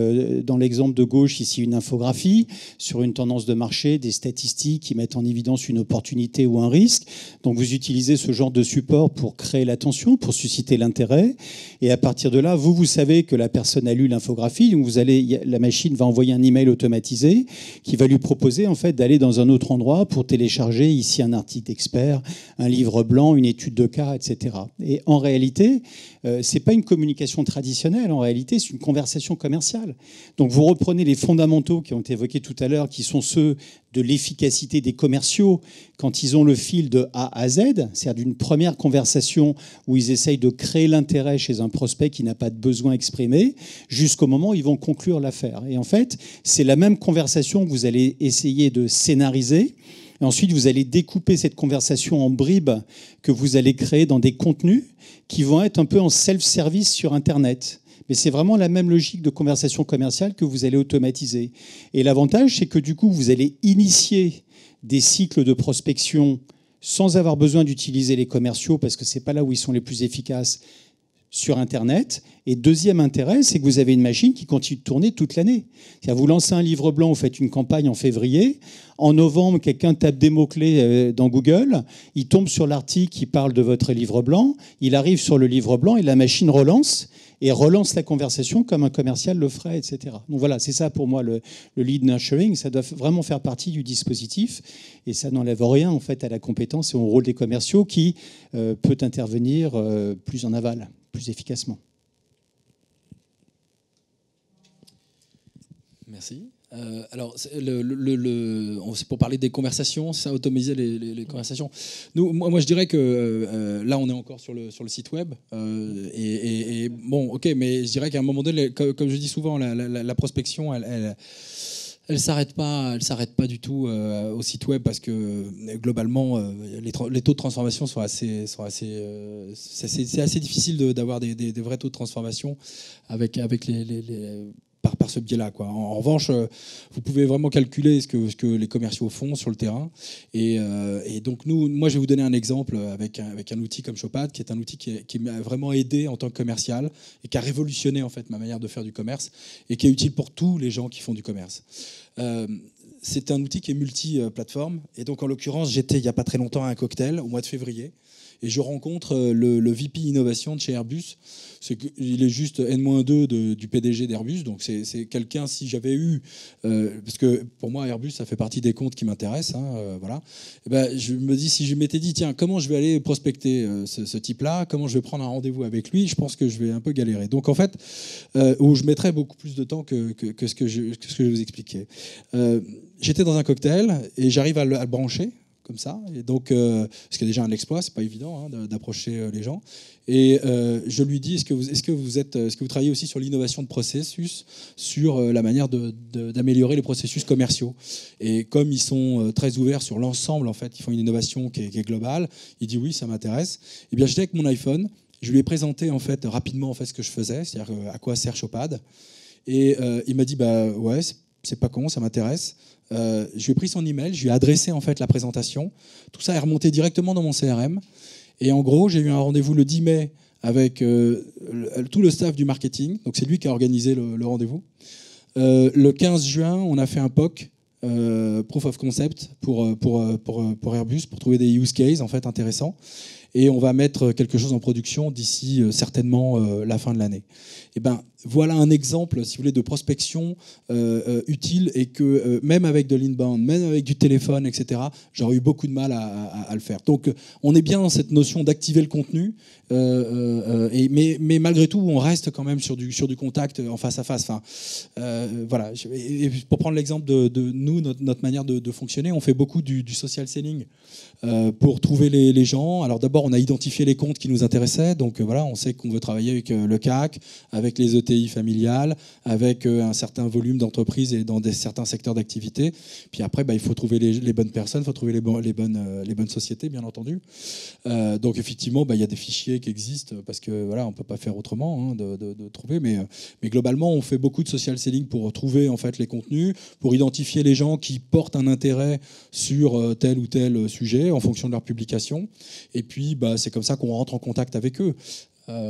S4: dans l'exemple de gauche ici, une infographie, sur une tendance de marché, des statistiques qui mettent en évidence une opportunité ou un risque. Donc vous utilisez ce genre de support pour créer l'attention, pour susciter l'intérêt. Et à partir de là, vous savez que la personne a lu l'infographie, donc la machine va envoyer un email automatisé qui va lui proposer en fait d'aller dans un autre endroit pour télécharger ici un article d'expert, un livre blanc, une étude de cas, etc. Et en réalité, c'est pas une communication traditionnelle. En réalité, c'est une conversation commerciale. Donc vous reprenez les fondamentaux qui ont été évoqués tout à l'heure, qui sont ceux de l'efficacité des commerciaux quand ils ont le fil de A à Z, c'est-à-dire d'une première conversation où ils essayent de créer l'intérêt chez un prospect qui n'a pas de besoin exprimé, jusqu'au moment où ils vont conclure l'affaire. Et en fait, c'est la même conversation que vous allez essayer de scénariser. Et ensuite, vous allez découper cette conversation en bribes que vous allez créer dans des contenus qui vont être un peu en self-service sur Internet. Mais c'est vraiment la même logique de conversation commerciale que vous allez automatiser. Et l'avantage, c'est que du coup, vous allez initier des cycles de prospection sans avoir besoin d'utiliser les commerciaux, parce que ce n'est pas là où ils sont les plus efficaces, sur Internet. Et deuxième intérêt, c'est que vous avez une machine qui continue de tourner toute l'année. C'est-à-dire, vous lancez un livre blanc, vous faites une campagne en février. En novembre, quelqu'un tape des mots-clés dans Google. Il tombe sur l'article qui parle de votre livre blanc. Il arrive sur le livre blanc et la machine relance la conversation comme un commercial le ferait, etc. Donc voilà, c'est ça pour moi le lead nurturing. Ça doit vraiment faire partie du dispositif et ça n'enlève rien en fait à la compétence et au rôle des commerciaux qui peut intervenir plus en aval, plus efficacement.
S5: Merci. Alors, c'est pour parler des conversations, ça, automatiser les conversations. Moi, je dirais que là, on est encore sur le site web. Et bon, ok, mais je dirais qu'à un moment donné, comme je dis souvent, la prospection, elle s'arrête pas du tout au site web parce que globalement, les taux de transformation sont assez c'est assez difficile d'avoir des vrais taux de transformation avec par ce biais-là, quoi. En revanche, vous pouvez vraiment calculer ce que les commerciaux font sur le terrain. Et donc, moi, je vais vous donner un exemple avec un outil comme Showpad, qui est un outil qui m'a vraiment aidé en tant que commercial et qui a révolutionné en fait ma manière de faire du commerce et qui est utile pour tous les gens qui font du commerce. C'est un outil qui est multi-plateforme. Et donc, en l'occurrence, j'étais il n'y a pas très longtemps à un cocktail au mois de février. Et je rencontre le VP Innovation de chez Airbus. Il est juste N-2 du PDG d'Airbus. Donc c'est quelqu'un, si j'avais eu... parce que pour moi, Airbus, ça fait partie des comptes qui m'intéressent. Voilà. Et ben, je me dis, si je m'étais dit, tiens, comment je vais aller prospecter ce type-là, comment je vais prendre un rendez-vous avec lui, je pense que je vais un peu galérer. Donc en fait, où je mettrais beaucoup plus de temps que ce que je vous expliquais. J'étais dans un cocktail et j'arrive à le brancher. Comme ça, et donc ce qui est déjà un exploit, c'est pas évident d'approcher les gens. Et je lui dis, est-ce que vous travaillez aussi sur l'innovation de processus, sur la manière d'améliorer les processus commerciaux. Et comme ils sont très ouverts sur l'ensemble, en fait, ils font une innovation qui est globale. Il dit oui, ça m'intéresse. Et bien j'étais avec mon iPhone, je lui ai présenté en fait rapidement en fait ce que je faisais, c'est-à-dire à quoi sert Showpad. Et il m'a dit bah ouais, c'est pas con, ça m'intéresse. Je lui ai pris son email, je lui ai adressé en fait la présentation. Tout ça est remonté directement dans mon CRM. Et en gros, j'ai eu un rendez-vous le 10 mai avec tout le staff du marketing. Donc c'est lui qui a organisé le rendez-vous. Le 15 juin, on a fait un POC, Proof of Concept, pour Airbus, pour trouver des use cases en fait intéressants. Et on va mettre quelque chose en production d'ici certainement la fin de l'année. Et ben voilà un exemple, si vous voulez, de prospection utile et que même avec de l'inbound, même avec du téléphone, etc., j'aurais eu beaucoup de mal à le faire. Donc on est bien dans cette notion d'activer le contenu, mais malgré tout, on reste quand même sur du contact en face à face. Enfin, voilà. Et pour prendre l'exemple de nous, notre manière de fonctionner, on fait beaucoup du social selling pour trouver les gens. Alors d'abord, on a identifié les comptes qui nous intéressaient. Donc voilà, on sait qu'on veut travailler avec le CAC, avec les ETI familiales, avec un certain volume d'entreprises et dans certains secteurs d'activité. Puis après, il faut trouver les bonnes personnes, il faut trouver les bonnes sociétés, bien entendu. Donc effectivement, il y a des fichiers qui existent parce que voilà, on peut pas faire autrement de trouver. Mais globalement, on fait beaucoup de social selling pour trouver en fait les contenus, pour identifier les gens qui portent un intérêt sur tel ou tel sujet en fonction de leur publication. Et puis, c'est comme ça qu'on rentre en contact avec eux.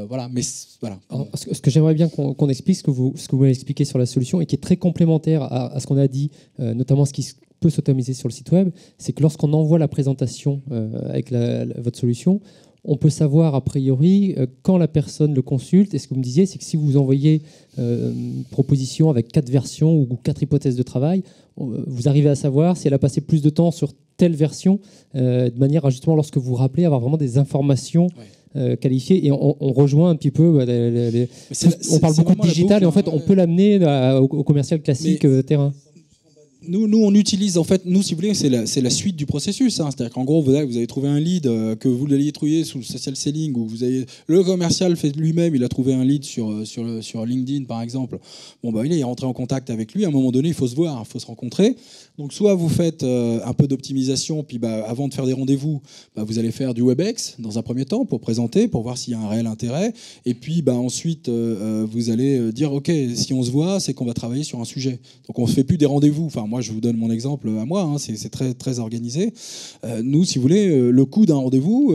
S5: Voilà, mais voilà.
S1: Alors, ce que j'aimerais bien qu'on explique, ce que vous avez expliqué sur la solution et qui est très complémentaire à ce qu'on a dit, notamment ce qui peut s'automatiser sur le site web, c'est que lorsqu'on envoie la présentation avec votre solution, on peut savoir a priori quand la personne le consulte. Et ce que vous me disiez, c'est que si vous envoyez une proposition avec 4 versions ou 4 hypothèses de travail, vous arrivez à savoir si elle a passé plus de temps sur telle version, de manière à justement, lorsque vous vous rappelez, avoir vraiment des informations qualifiées. Et on rejoint un petit peu, on parle beaucoup de digital, et en fait, on peut l'amener au commercial classique terrain.
S5: Nous, on utilise, en fait, nous, si vous voulez, c'est la suite du processus. Hein. C'est-à-dire qu'en gros, vous avez trouvé un lead, que vous l'ayez trouvé sous le social selling, ou le commercial fait lui-même, il a trouvé un lead sur LinkedIn, par exemple. Bon, il est rentré en contact avec lui. À un moment donné, il faut se voir, il faut se rencontrer. Donc, soit vous faites un peu d'optimisation, puis avant de faire des rendez-vous, vous allez faire du WebEx dans un premier temps pour présenter, pour voir s'il y a un réel intérêt. Et puis, ensuite, vous allez dire, OK, si on se voit, c'est qu'on va travailler sur un sujet. Donc, on ne fait plus des rendez-vous. Enfin, moi, je vous donne mon exemple à moi, hein, c'est très, très organisé. Nous, si vous voulez, le coût d'un rendez-vous,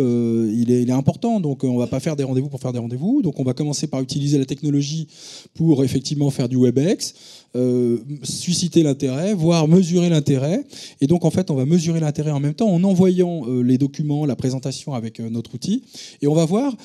S5: il est important. Donc, on ne va pas faire des rendez-vous pour faire des rendez-vous. Donc, on va commencer par utiliser la technologie pour effectivement faire du WebEx, susciter l'intérêt, voire mesurer l'intérêt. Et donc, en fait, on va mesurer l'intérêt en même temps en envoyant les documents, la présentation avec notre outil. Et on va voir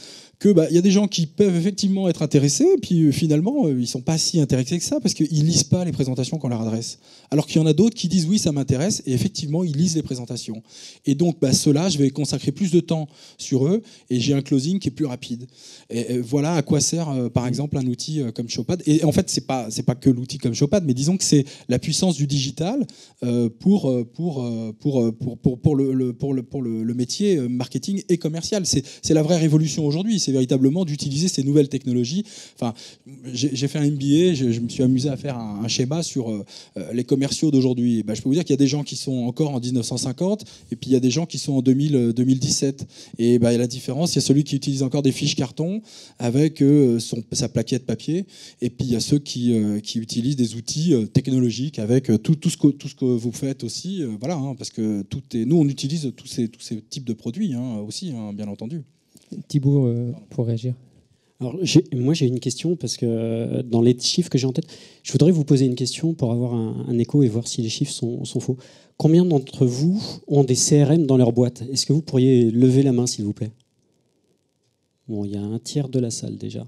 S5: qu'il y a des gens qui peuvent effectivement être intéressés, et puis finalement, ils ne sont pas si intéressés que ça, parce qu'ils ne lisent pas les présentations qu'on leur adresse. Alors qu'il y en a d'autres qui disent oui, ça m'intéresse, et effectivement, ils lisent les présentations. Et donc, ceux-là, je vais consacrer plus de temps sur eux, et j'ai un closing qui est plus rapide. Et voilà à quoi sert, par exemple, un outil comme Showpad. Et en fait, c'est pas que l'outil comme Showpad, mais disons que c'est la puissance du digital pour le métier marketing et commercial. C'est la vraie révolution aujourd'hui. C'est véritablement d'utiliser ces nouvelles technologies. Enfin, j'ai fait un MBA, je me suis amusé à faire un schéma sur les commerciaux d'aujourd'hui. Je peux vous dire qu'il y a des gens qui sont encore en 1950 et puis il y a des gens qui sont en 2017. Et la différence, il y a celui qui utilise encore des fiches carton avec sa plaquette papier, et puis il y a ceux qui utilisent des outils technologiques avec tout ce que vous faites aussi. Voilà, hein, parce que nous, on utilise tous ces types de produits aussi, bien entendu.
S1: Thibaut, pour réagir.
S3: Alors, moi, j'ai une question, parce que dans les chiffres que j'ai en tête, je voudrais vous poser une question pour avoir un écho et voir si les chiffres sont faux. Combien d'entre vous ont des CRM dans leur boîte? Est-ce que vous pourriez lever la main, s'il vous plaît? Bon, il y a un tiers de la salle déjà.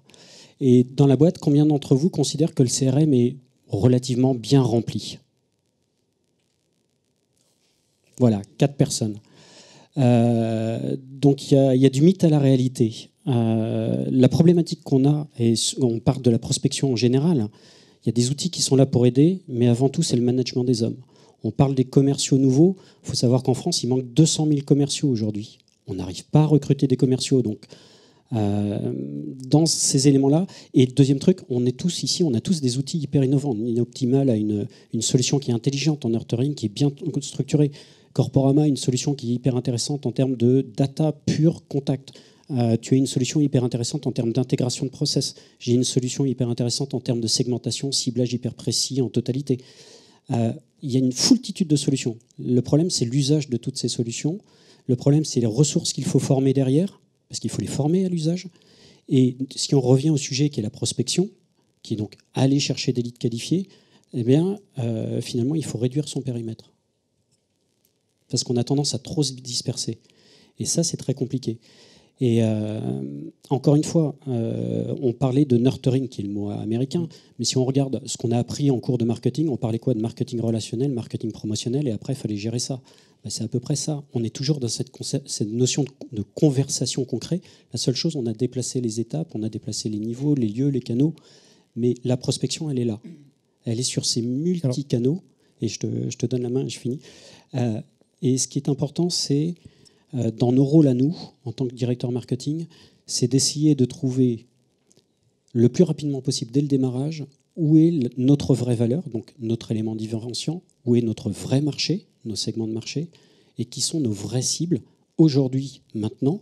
S3: Et dans la boîte, combien d'entre vous considèrent que le CRM est relativement bien rempli? Voilà, 4 personnes. Donc il y a du mythe à la réalité. La problématique qu'on a, et on parle de la prospection en général, il y a des outils qui sont là pour aider, mais avant tout c'est le management des hommes. On parle des commerciaux nouveaux. Il faut savoir qu'en France il manque 200 000 commerciaux aujourd'hui. On n'arrive pas à recruter des commerciaux. Donc dans ces éléments-là, et deuxième truc, on est tous ici, on a tous des outils hyper innovants. Inoptimal a une solution qui est intelligente en nurturing, qui est bien structurée. Corporama, une solution qui est hyper intéressante en termes de data pure contact. Tu as une solution hyper intéressante en termes d'intégration de process. J'ai une solution hyper intéressante en termes de segmentation, ciblage hyper précis en totalité. Il y a une foultitude de solutions. Le problème, c'est l'usage de toutes ces solutions. Le problème, c'est les ressources qu'il faut former derrière, parce qu'il faut les former à l'usage. Et si on revient au sujet qui est la prospection, qui est donc aller chercher des leads qualifiés, eh bien, finalement, il faut réduire son périmètre. Parce qu'on a tendance à trop se disperser. Et ça, c'est très compliqué. Et encore une fois, on parlait de nurturing, qui est le mot américain, mais si on regarde ce qu'on a appris en cours de marketing, on parlait quoi? De marketing relationnel, marketing promotionnel, et après, il fallait gérer ça. C'est à peu près ça. On est toujours dans cette notion de conversation concrète. La seule chose, on a déplacé les étapes, on a déplacé les niveaux, les lieux, les canaux, mais la prospection, elle est là. Elle est sur ces multi-canaux, et je te donne la main, je finis. Et ce qui est important, c'est, dans nos rôles à nous, en tant que directeur marketing, c'est d'essayer de trouver le plus rapidement possible, dès le démarrage, où est notre vraie valeur, donc notre élément différenciant, où est notre vrai marché, nos segments de marché, et qui sont nos vraies cibles, aujourd'hui, maintenant,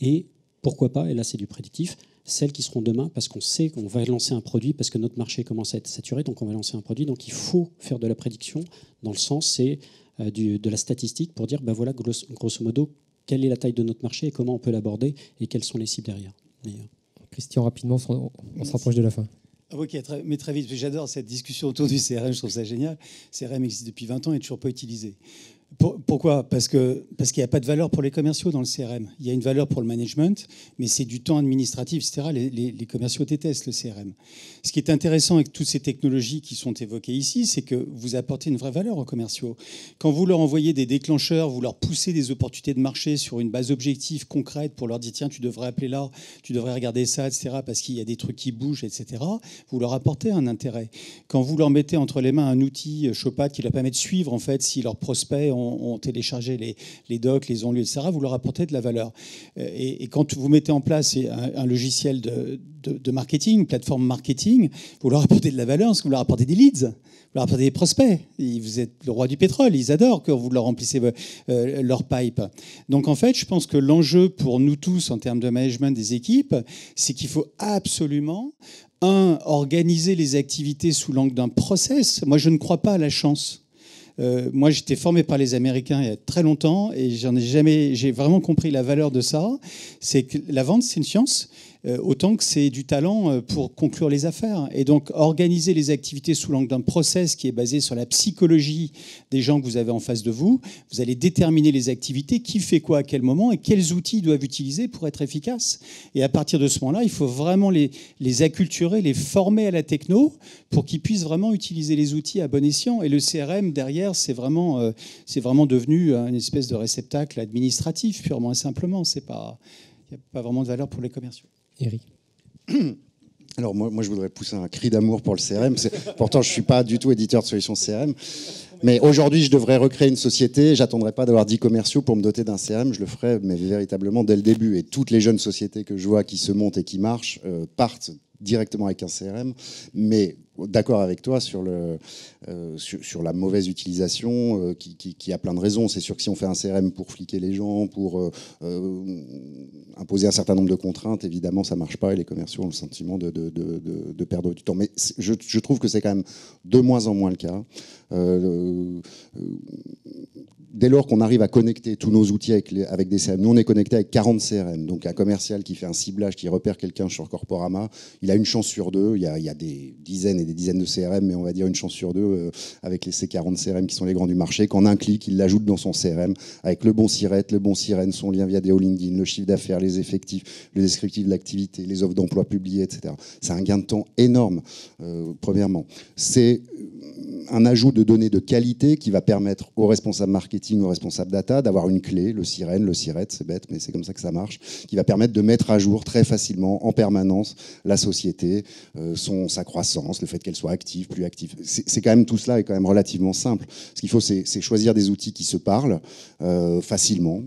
S3: et pourquoi pas, et là c'est du prédictif, celles qui seront demain, parce qu'on sait qu'on va lancer un produit, parce que notre marché commence à être saturé, donc on va lancer un produit, donc il faut faire de la prédiction, dans le sens, c'est de la statistique pour dire, voilà, grosso modo, quelle est la taille de notre marché et comment on peut l'aborder et quelles sont les cibles derrière.
S1: Christian, rapidement, on se rapproche de la fin.
S4: Ok, mais très vite, j'adore cette discussion autour du CRM, je trouve ça génial. Le CRM existe depuis 20 ans et n'est toujours pas utilisé. Pourquoi ? Parce qu'il n'y a pas de valeur pour les commerciaux dans le CRM. Il y a une valeur pour le management, mais c'est du temps administratif, etc. Les commerciaux détestent le CRM. Ce qui est intéressant avec toutes ces technologies qui sont évoquées ici, c'est que vous apportez une vraie valeur aux commerciaux. Quand vous leur envoyez des déclencheurs, vous leur poussez des opportunités de marché sur une base objective, concrète, pour leur dire, tiens, tu devrais appeler là, tu devrais regarder ça, etc., parce qu'il y a des trucs qui bougent, etc., vous leur apportez un intérêt. Quand vous leur mettez entre les mains un outil Showpad qui leur permet de suivre, en fait, si leurs prospects ont téléchargé les docs, les ont lus, etc., vous leur apportez de la valeur. Et quand vous mettez en place un logiciel de marketing, une plateforme marketing, vous leur apportez de la valeur parce que vous leur apportez des leads, vous leur apportez des prospects. Vous êtes le roi du pétrole, ils adorent que vous leur remplissez leur pipe. Donc en fait, je pense que l'enjeu pour nous tous en termes de management des équipes, c'est qu'il faut absolument organiser les activités sous l'angle d'un process. Moi, je ne crois pas à la chance. Moi, j'étais formé par les Américains il y a très longtemps et j'ai vraiment compris la valeur de ça. C'est que la vente, c'est une science. Autant que c'est du talent pour conclure les affaires. Et donc, organiser les activités sous l'angle d'un process qui est basé sur la psychologie des gens que vous avez en face de vous. Vous allez déterminer les activités, qui fait quoi à quel moment et quels outils ils doivent utiliser pour être efficaces. Et à partir de ce moment-là, il faut vraiment les acculturer, les former à la techno pour qu'ils puissent vraiment utiliser les outils à bon escient. Et le CRM, derrière, c'est vraiment devenu une espèce de réceptacle administratif, purement et simplement. Il n'y a pas vraiment de valeur pour les commerciaux.
S1: Eric.
S2: Alors moi, je voudrais pousser un cri d'amour pour le CRM. Pourtant, je ne suis pas du tout éditeur de solutions CRM. Mais aujourd'hui, je devrais recréer une société. Je n'attendrai pas d'avoir 10 commerciaux pour me doter d'un CRM. Je le ferai, mais véritablement dès le début. Et toutes les jeunes sociétés que je vois qui se montent et qui marchent partent directement avec un CRM. Mais d'accord avec toi sur la mauvaise utilisation qui a plein de raisons. C'est sûr que si on fait un CRM pour fliquer les gens, pour imposer un certain nombre de contraintes, évidemment, ça ne marche pas et les commerciaux ont le sentiment de perdre du temps. Mais je trouve que c'est quand même de moins en moins le cas. Dès lors qu'on arrive à connecter tous nos outils avec des CRM, nous on est connecté avec 40 CRM, donc un commercial qui fait un ciblage, qui repère quelqu'un sur Corporama, il a une chance sur deux, il y a des dizaines et des dizaines de CRM, mais on va dire une chance sur deux avec ces 40 CRM qui sont les grands du marché, qu'en un clic, il l'ajoute dans son CRM avec le bon SIRET, le bon sirène, son lien via des LinkedIn, le chiffre d'affaires, les effectifs, le descriptif de l'activité, les offres d'emploi publiées, etc. C'est un gain de temps énorme, premièrement. C'est un ajout de données de qualité qui va permettre aux responsables marketing, aux responsables data d'avoir une clé, le sirène, le SIRET, c'est bête, mais c'est comme ça que ça marche, qui va permettre de mettre à jour très facilement, en permanence, la société, sa croissance, le fait qu'elle soit active, plus active. C'est quand même tout cela est quand même relativement simple. Ce qu'il faut, c'est choisir des outils qui se parlent facilement,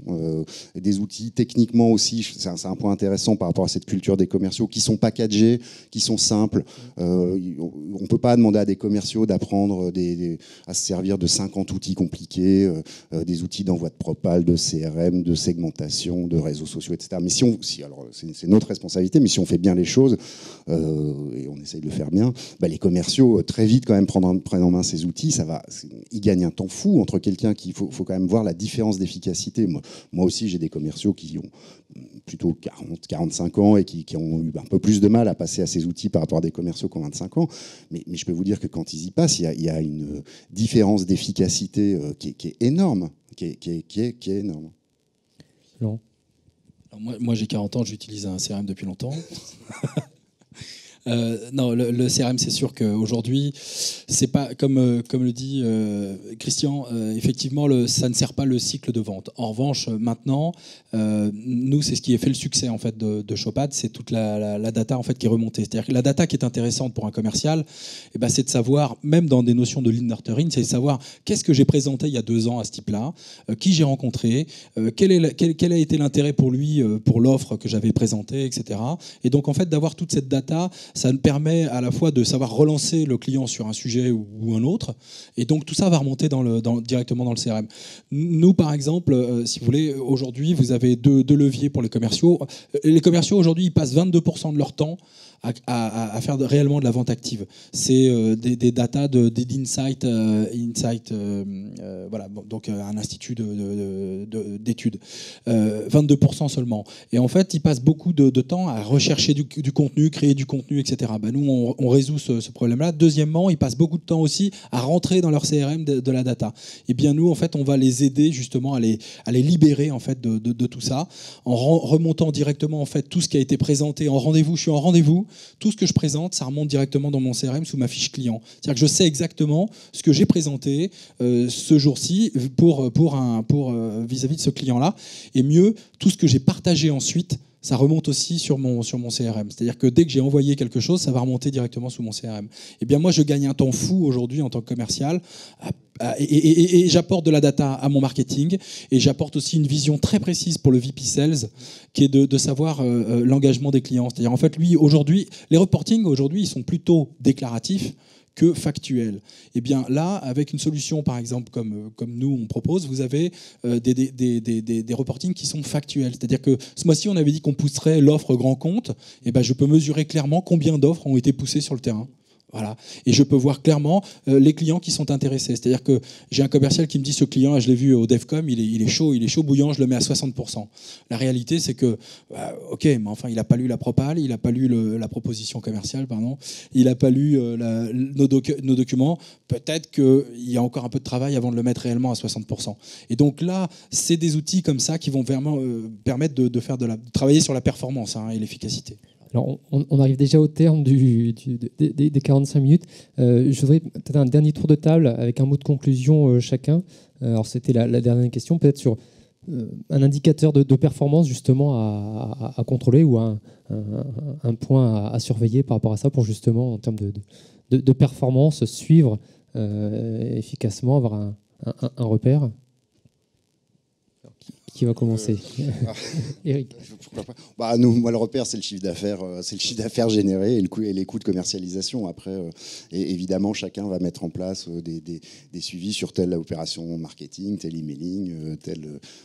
S2: des outils techniquement aussi, c'est un point intéressant par rapport à cette culture des commerciaux, qui sont packagés, qui sont simples. On ne peut pas demander à des commerciaux d'apprendre à se servir de 50 outils compliqués, des outils d'envoi de propal, de CRM, de segmentation, de réseaux sociaux, etc. Mais alors c'est notre responsabilité, mais si on fait bien les choses, et on essaye de le faire bien, les commerciaux, très vite, quand même, prennent en main ces outils, ils gagnent un temps fou entre quelqu'un qui... Il faut quand même voir la différence d'efficacité. Moi aussi, j'ai des commerciaux qui ont plutôt 40, 45 ans et qui ont eu un peu plus de mal à passer à ces outils par rapport à des commerciaux qui ont 25 ans. Mais je peux vous dire que quand ils y passent, il y a une différence d'efficacité qui est énorme. Qui est énorme.
S1: Non.
S5: Alors moi, j'ai 40 ans, j'utilise un CRM depuis longtemps. Non, le CRM, c'est sûr qu'aujourd'hui, c'est pas comme le dit Christian. Effectivement, ça ne sert pas le cycle de vente. En revanche, maintenant, nous, c'est ce qui a fait le succès en fait de Showpad, c'est toute la data en fait qui est remontée. C'est-à-dire que la data qui est intéressante pour un commercial, c'est de savoir, même dans des notions de lead nurturing, c'est de savoir qu'est-ce que j'ai présenté il y a 2 ans à ce type-là, qui j'ai rencontré, quel a été l'intérêt pour lui pour l'offre que j'avais présentée, etc. Et donc en fait, d'avoir toute cette data, ça me permet à la fois de savoir relancer le client sur un sujet sujet ou un autre. Et donc tout ça va remonter directement dans le CRM. Nous, par exemple, si vous voulez, aujourd'hui, vous avez deux leviers pour les commerciaux. Les commerciaux, aujourd'hui, ils passent 22% de leur temps à faire réellement de la vente active. C'est des datas d'Insight, voilà, donc un institut d'études. 22% seulement. Et en fait, ils passent beaucoup de temps à rechercher du contenu, créer du contenu, etc. Ben, nous, on résout ce problème-là. Deuxièmement, ils passent beaucoup de temps aussi à rentrer dans leur CRM de la data. Et bien nous, en fait, on va les aider justement à les libérer en fait de tout ça, en remontant directement en fait tout ce qui a été présenté en rendez-vous. Je suis en rendez-vous. Tout ce que je présente, ça remonte directement dans mon CRM sous ma fiche client. C'est-à-dire que je sais exactement ce que j'ai présenté ce jour-ci pour vis-à-vis de ce client-là. Et mieux, tout ce que j'ai partagé ensuite, ça remonte aussi sur mon CRM. C'est-à-dire que dès que j'ai envoyé quelque chose, ça va remonter directement sous mon CRM. Et bien moi, je gagne un temps fou aujourd'hui en tant que commercial et j'apporte de la data à mon marketing et j'apporte aussi une vision très précise pour le VP Sales qui est de savoir l'engagement des clients. C'est-à-dire en fait, lui, aujourd'hui, les reportings, aujourd'hui, ils sont plutôt déclaratifs que factuel. Et bien là, avec une solution, par exemple, comme nous, on propose, vous avez des reportings qui sont factuels. C'est-à-dire que ce mois-ci, on avait dit qu'on pousserait l'offre grand compte. Et ben, je peux mesurer clairement combien d'offres ont été poussées sur le terrain. Voilà. Et je peux voir clairement les clients qui sont intéressés. C'est-à-dire que j'ai un commercial qui me dit ce client, je l'ai vu au Devcom, il est chaud bouillant, je le mets à 60%. La réalité, c'est que, ok, mais enfin, il n'a pas lu la propale, il n'a pas lu la proposition commerciale, pardon, il n'a pas lu nos documents. Peut-être qu'il y a encore un peu de travail avant de le mettre réellement à 60%. Et donc là, c'est des outils comme ça qui vont vraiment permettre de faire de travailler sur la performance et l'efficacité.
S1: Alors, on arrive déjà au terme des 45 minutes. Je voudrais peut-être un dernier tour de table avec un mot de conclusion chacun. Alors, c'était la dernière question, peut-être sur un indicateur de performance justement à contrôler ou un point à surveiller par rapport à ça pour justement, en termes de performance, suivre efficacement, avoir un repère. Qui va commencer Eric.
S2: Pourquoi pas. Moi, le repère, c'est le chiffre d'affaires généré et les coûts de commercialisation. Après, et évidemment, chacun va mettre en place des suivis sur telle opération marketing, tel emailing,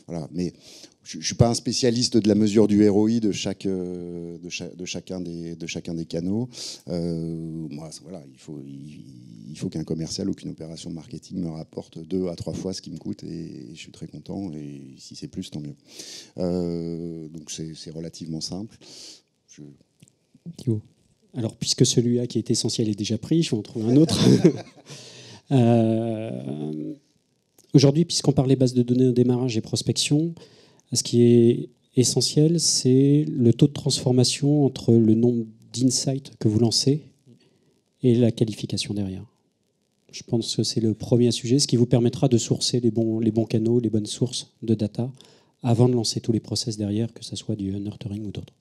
S2: voilà. Mais je ne suis pas un spécialiste de la mesure du ROI de chacun des canaux. Moi, voilà, il faut qu'un commercial ou qu'une opération de marketing me rapporte 2 à 3 fois ce qui me coûte et je suis très content. Et si c'est plus, tant mieux. Donc c'est relativement simple.
S1: Thibaut.
S3: Alors, puisque celui-là qui est essentiel est déjà pris, je vais en trouver un autre. Aujourd'hui, puisqu'on parle des bases de données au démarrage et prospection, ce qui est essentiel, c'est le taux de transformation entre le nombre d'insights que vous lancez et la qualification derrière. Je pense que c'est le premier sujet, ce qui vous permettra de sourcer les bons canaux, les bonnes sources de data avant de lancer tous les process derrière, que ce soit du nurturing ou d'autres.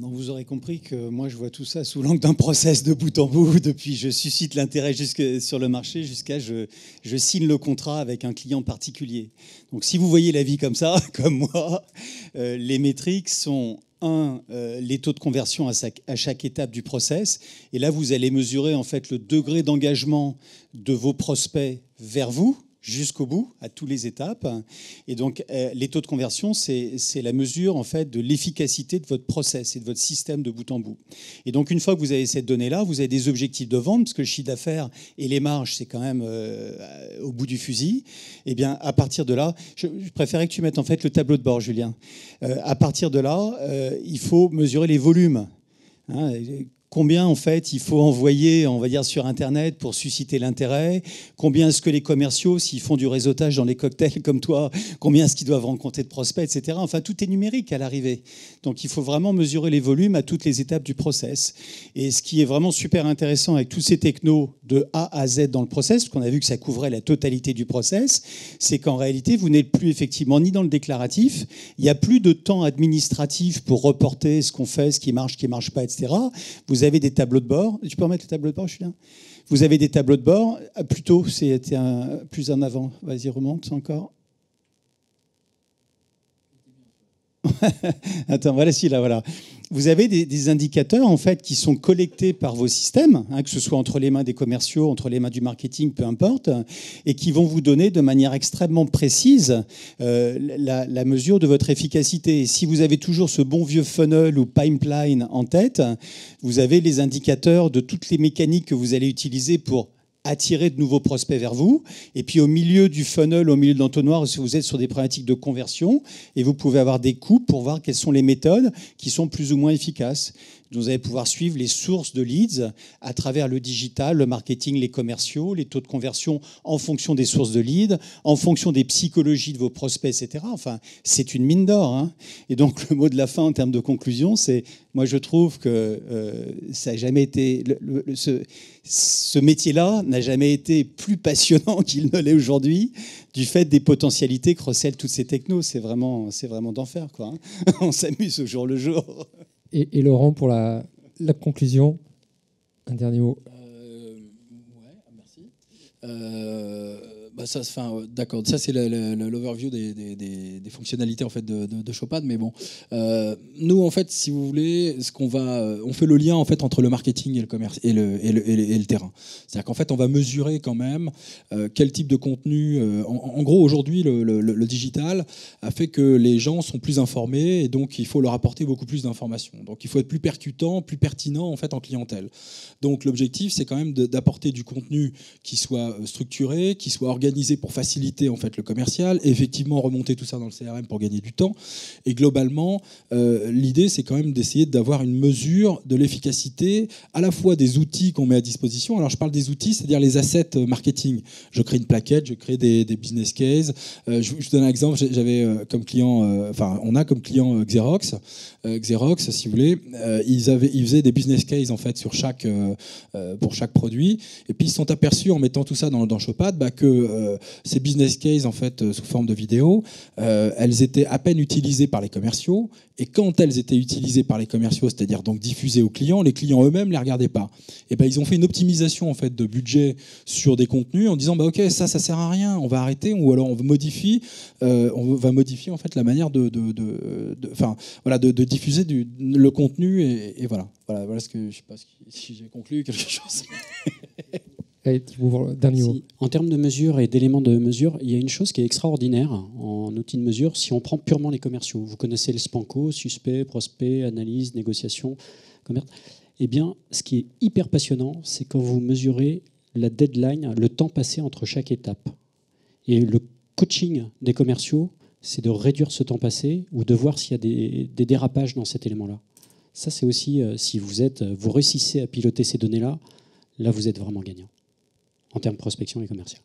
S4: Vous aurez compris que moi je vois tout ça sous l'angle d'un process de bout en bout, depuis je suscite l'intérêt sur le marché jusqu'à je signe le contrat avec un client particulier. Donc si vous voyez la vie comme ça, comme moi, les métriques sont les taux de conversion à chaque étape du process. Et là, vous allez mesurer en fait le degré d'engagement de vos prospects vers vous, jusqu'au bout, à toutes les étapes. Et donc, les taux de conversion, c'est la mesure en fait de l'efficacité de votre process et de votre système de bout en bout. Et donc, une fois que vous avez cette donnée-là, vous avez des objectifs de vente, parce que le chiffre d'affaires et les marges, c'est quand même au bout du fusil. Et bien, à partir de là, je préférais que tu mettes en fait le tableau de bord, Julien. À partir de là, il faut mesurer les volumes. Combien, en fait, il faut envoyer, on va dire, sur Internet pour susciter l'intérêt? Combien est-ce que les commerciaux, s'ils font du réseautage dans les cocktails comme toi, combien est-ce qu'ils doivent rencontrer de prospects, etc. Enfin, tout est numérique à l'arrivée. Donc, il faut vraiment mesurer les volumes à toutes les étapes du process. Et ce qui est vraiment super intéressant avec tous ces technos de A à Z dans le process, parce qu'on a vu que ça couvrait la totalité du process, c'est qu'en réalité, vous n'êtes plus effectivement ni dans le déclaratif, il n'y a plus de temps administratif pour reporter ce qu'on fait, ce qui marche pas, etc. Vous avez des tableaux de bord. Tu peux remettre le tableau de bord, Julien? Vous avez des tableaux de bord. Plutôt, c'était plus en avant. Vas-y, remonte encore. Attends, voilà celui-là, voilà. vous avez des indicateurs en fait qui sont collectés par vos systèmes, hein, que ce soit entre les mains des commerciaux, entre les mains du marketing, peu importe, et qui vont vous donner de manière extrêmement précise la mesure de votre efficacité. Et si vous avez toujours ce bon vieux funnel ou pipeline en tête, vous avez les indicateurs de toutes les mécaniques que vous allez utiliser pour attirer de nouveaux prospects vers vous. Et puis au milieu du funnel, au milieu de l'entonnoir, si vous êtes sur des problématiques de conversion, et vous pouvez avoir des coupes pour voir quelles sont les méthodes qui sont plus ou moins efficaces. Vous allez pouvoir suivre les sources de leads à travers le digital, le marketing, les commerciaux, les taux de conversion en fonction des sources de leads, en fonction des psychologies de vos prospects, etc. Enfin, c'est une mine d'or, hein. Et donc, le mot de la fin en termes de conclusion, c'est, moi, je trouve que ça n'a jamais été... ce métier-là n'a jamais été plus passionnant qu'il ne l'est aujourd'hui, du fait des potentialités que recèlent toutes ces technos. C'est vraiment d'enfer, quoi, hein. On s'amuse au jour le jour.
S1: Et Laurent, pour la conclusion, un dernier mot.
S5: Merci. D'accord, ça c'est l'overview des fonctionnalités en fait de Showpad, mais bon, nous en fait, si vous voulez, on fait le lien en fait entre le marketing et le commerce et le terrain. C'est-à-dire qu'en fait, on va mesurer quand même quel type de contenu. En gros, aujourd'hui, le digital a fait que les gens sont plus informés et donc il faut leur apporter beaucoup plus d'informations. Donc il faut être plus percutant, plus pertinent en fait en clientèle. Donc l'objectif, c'est quand même d'apporter du contenu qui soit structuré, qui soit organisé pour faciliter en fait le commercial, et effectivement remonter tout ça dans le CRM pour gagner du temps. Et globalement, l'idée c'est quand même d'essayer d'avoir une mesure de l'efficacité à la fois des outils qu'on met à disposition. Alors je parle des outils, c'est-à-dire les assets marketing. Je crée une plaquette, je crée des business cases. Je vous donne un exemple. J'avais comme client, on a comme client Xerox. Xerox, si vous voulez, ils faisaient des business cases en fait pour chaque produit. Et puis ils se sont aperçus en mettant tout ça dans Showpad que ces business cases en fait sous forme de vidéo, elles étaient à peine utilisées par les commerciaux, et quand elles étaient utilisées par les commerciaux, c'est-à-dire donc diffusées aux clients, les clients eux-mêmes les regardaient pas. Et ben ils ont fait une optimisation en fait de budget sur des contenus en disant ok, ça sert à rien, on va arrêter, ou alors on va modifier en fait la manière de diffuser le contenu, et voilà ce que je sais pas si j'ai conclu quelque chose.
S1: Dernier mot.
S3: En termes de mesure et d'éléments de mesure, il y a une chose qui est extraordinaire en outil de mesure si on prend purement les commerciaux. Vous connaissez le SPANCO, suspect, prospect, analyse, négociation, commerce. Eh bien, ce qui est hyper passionnant, c'est quand vous mesurez la deadline, le temps passé entre chaque étape. Et le coaching des commerciaux, c'est de réduire ce temps passé ou de voir s'il y a des dérapages dans cet élément-là. Ça, c'est aussi, si vous réussissez à piloter ces données-là, là, vous êtes vraiment gagnant en termes de prospection et commercial.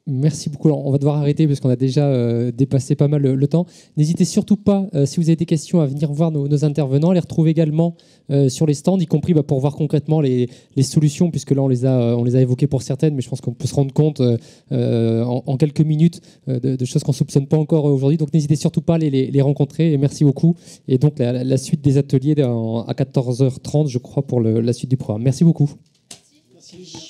S1: Merci beaucoup. Alors, on va devoir arrêter parce qu'on a déjà dépassé pas mal le temps. N'hésitez surtout pas, si vous avez des questions, à venir voir nos intervenants, les retrouver également sur les stands, y compris pour voir concrètement les solutions, puisque là, on les a évoquées pour certaines, mais je pense qu'on peut se rendre compte en quelques minutes de choses qu'on ne soupçonne pas encore aujourd'hui. Donc, n'hésitez surtout pas à les rencontrer, et merci beaucoup. Et donc, la suite des ateliers à 14h30, je crois, pour la suite du programme. Merci beaucoup.
S3: Merci.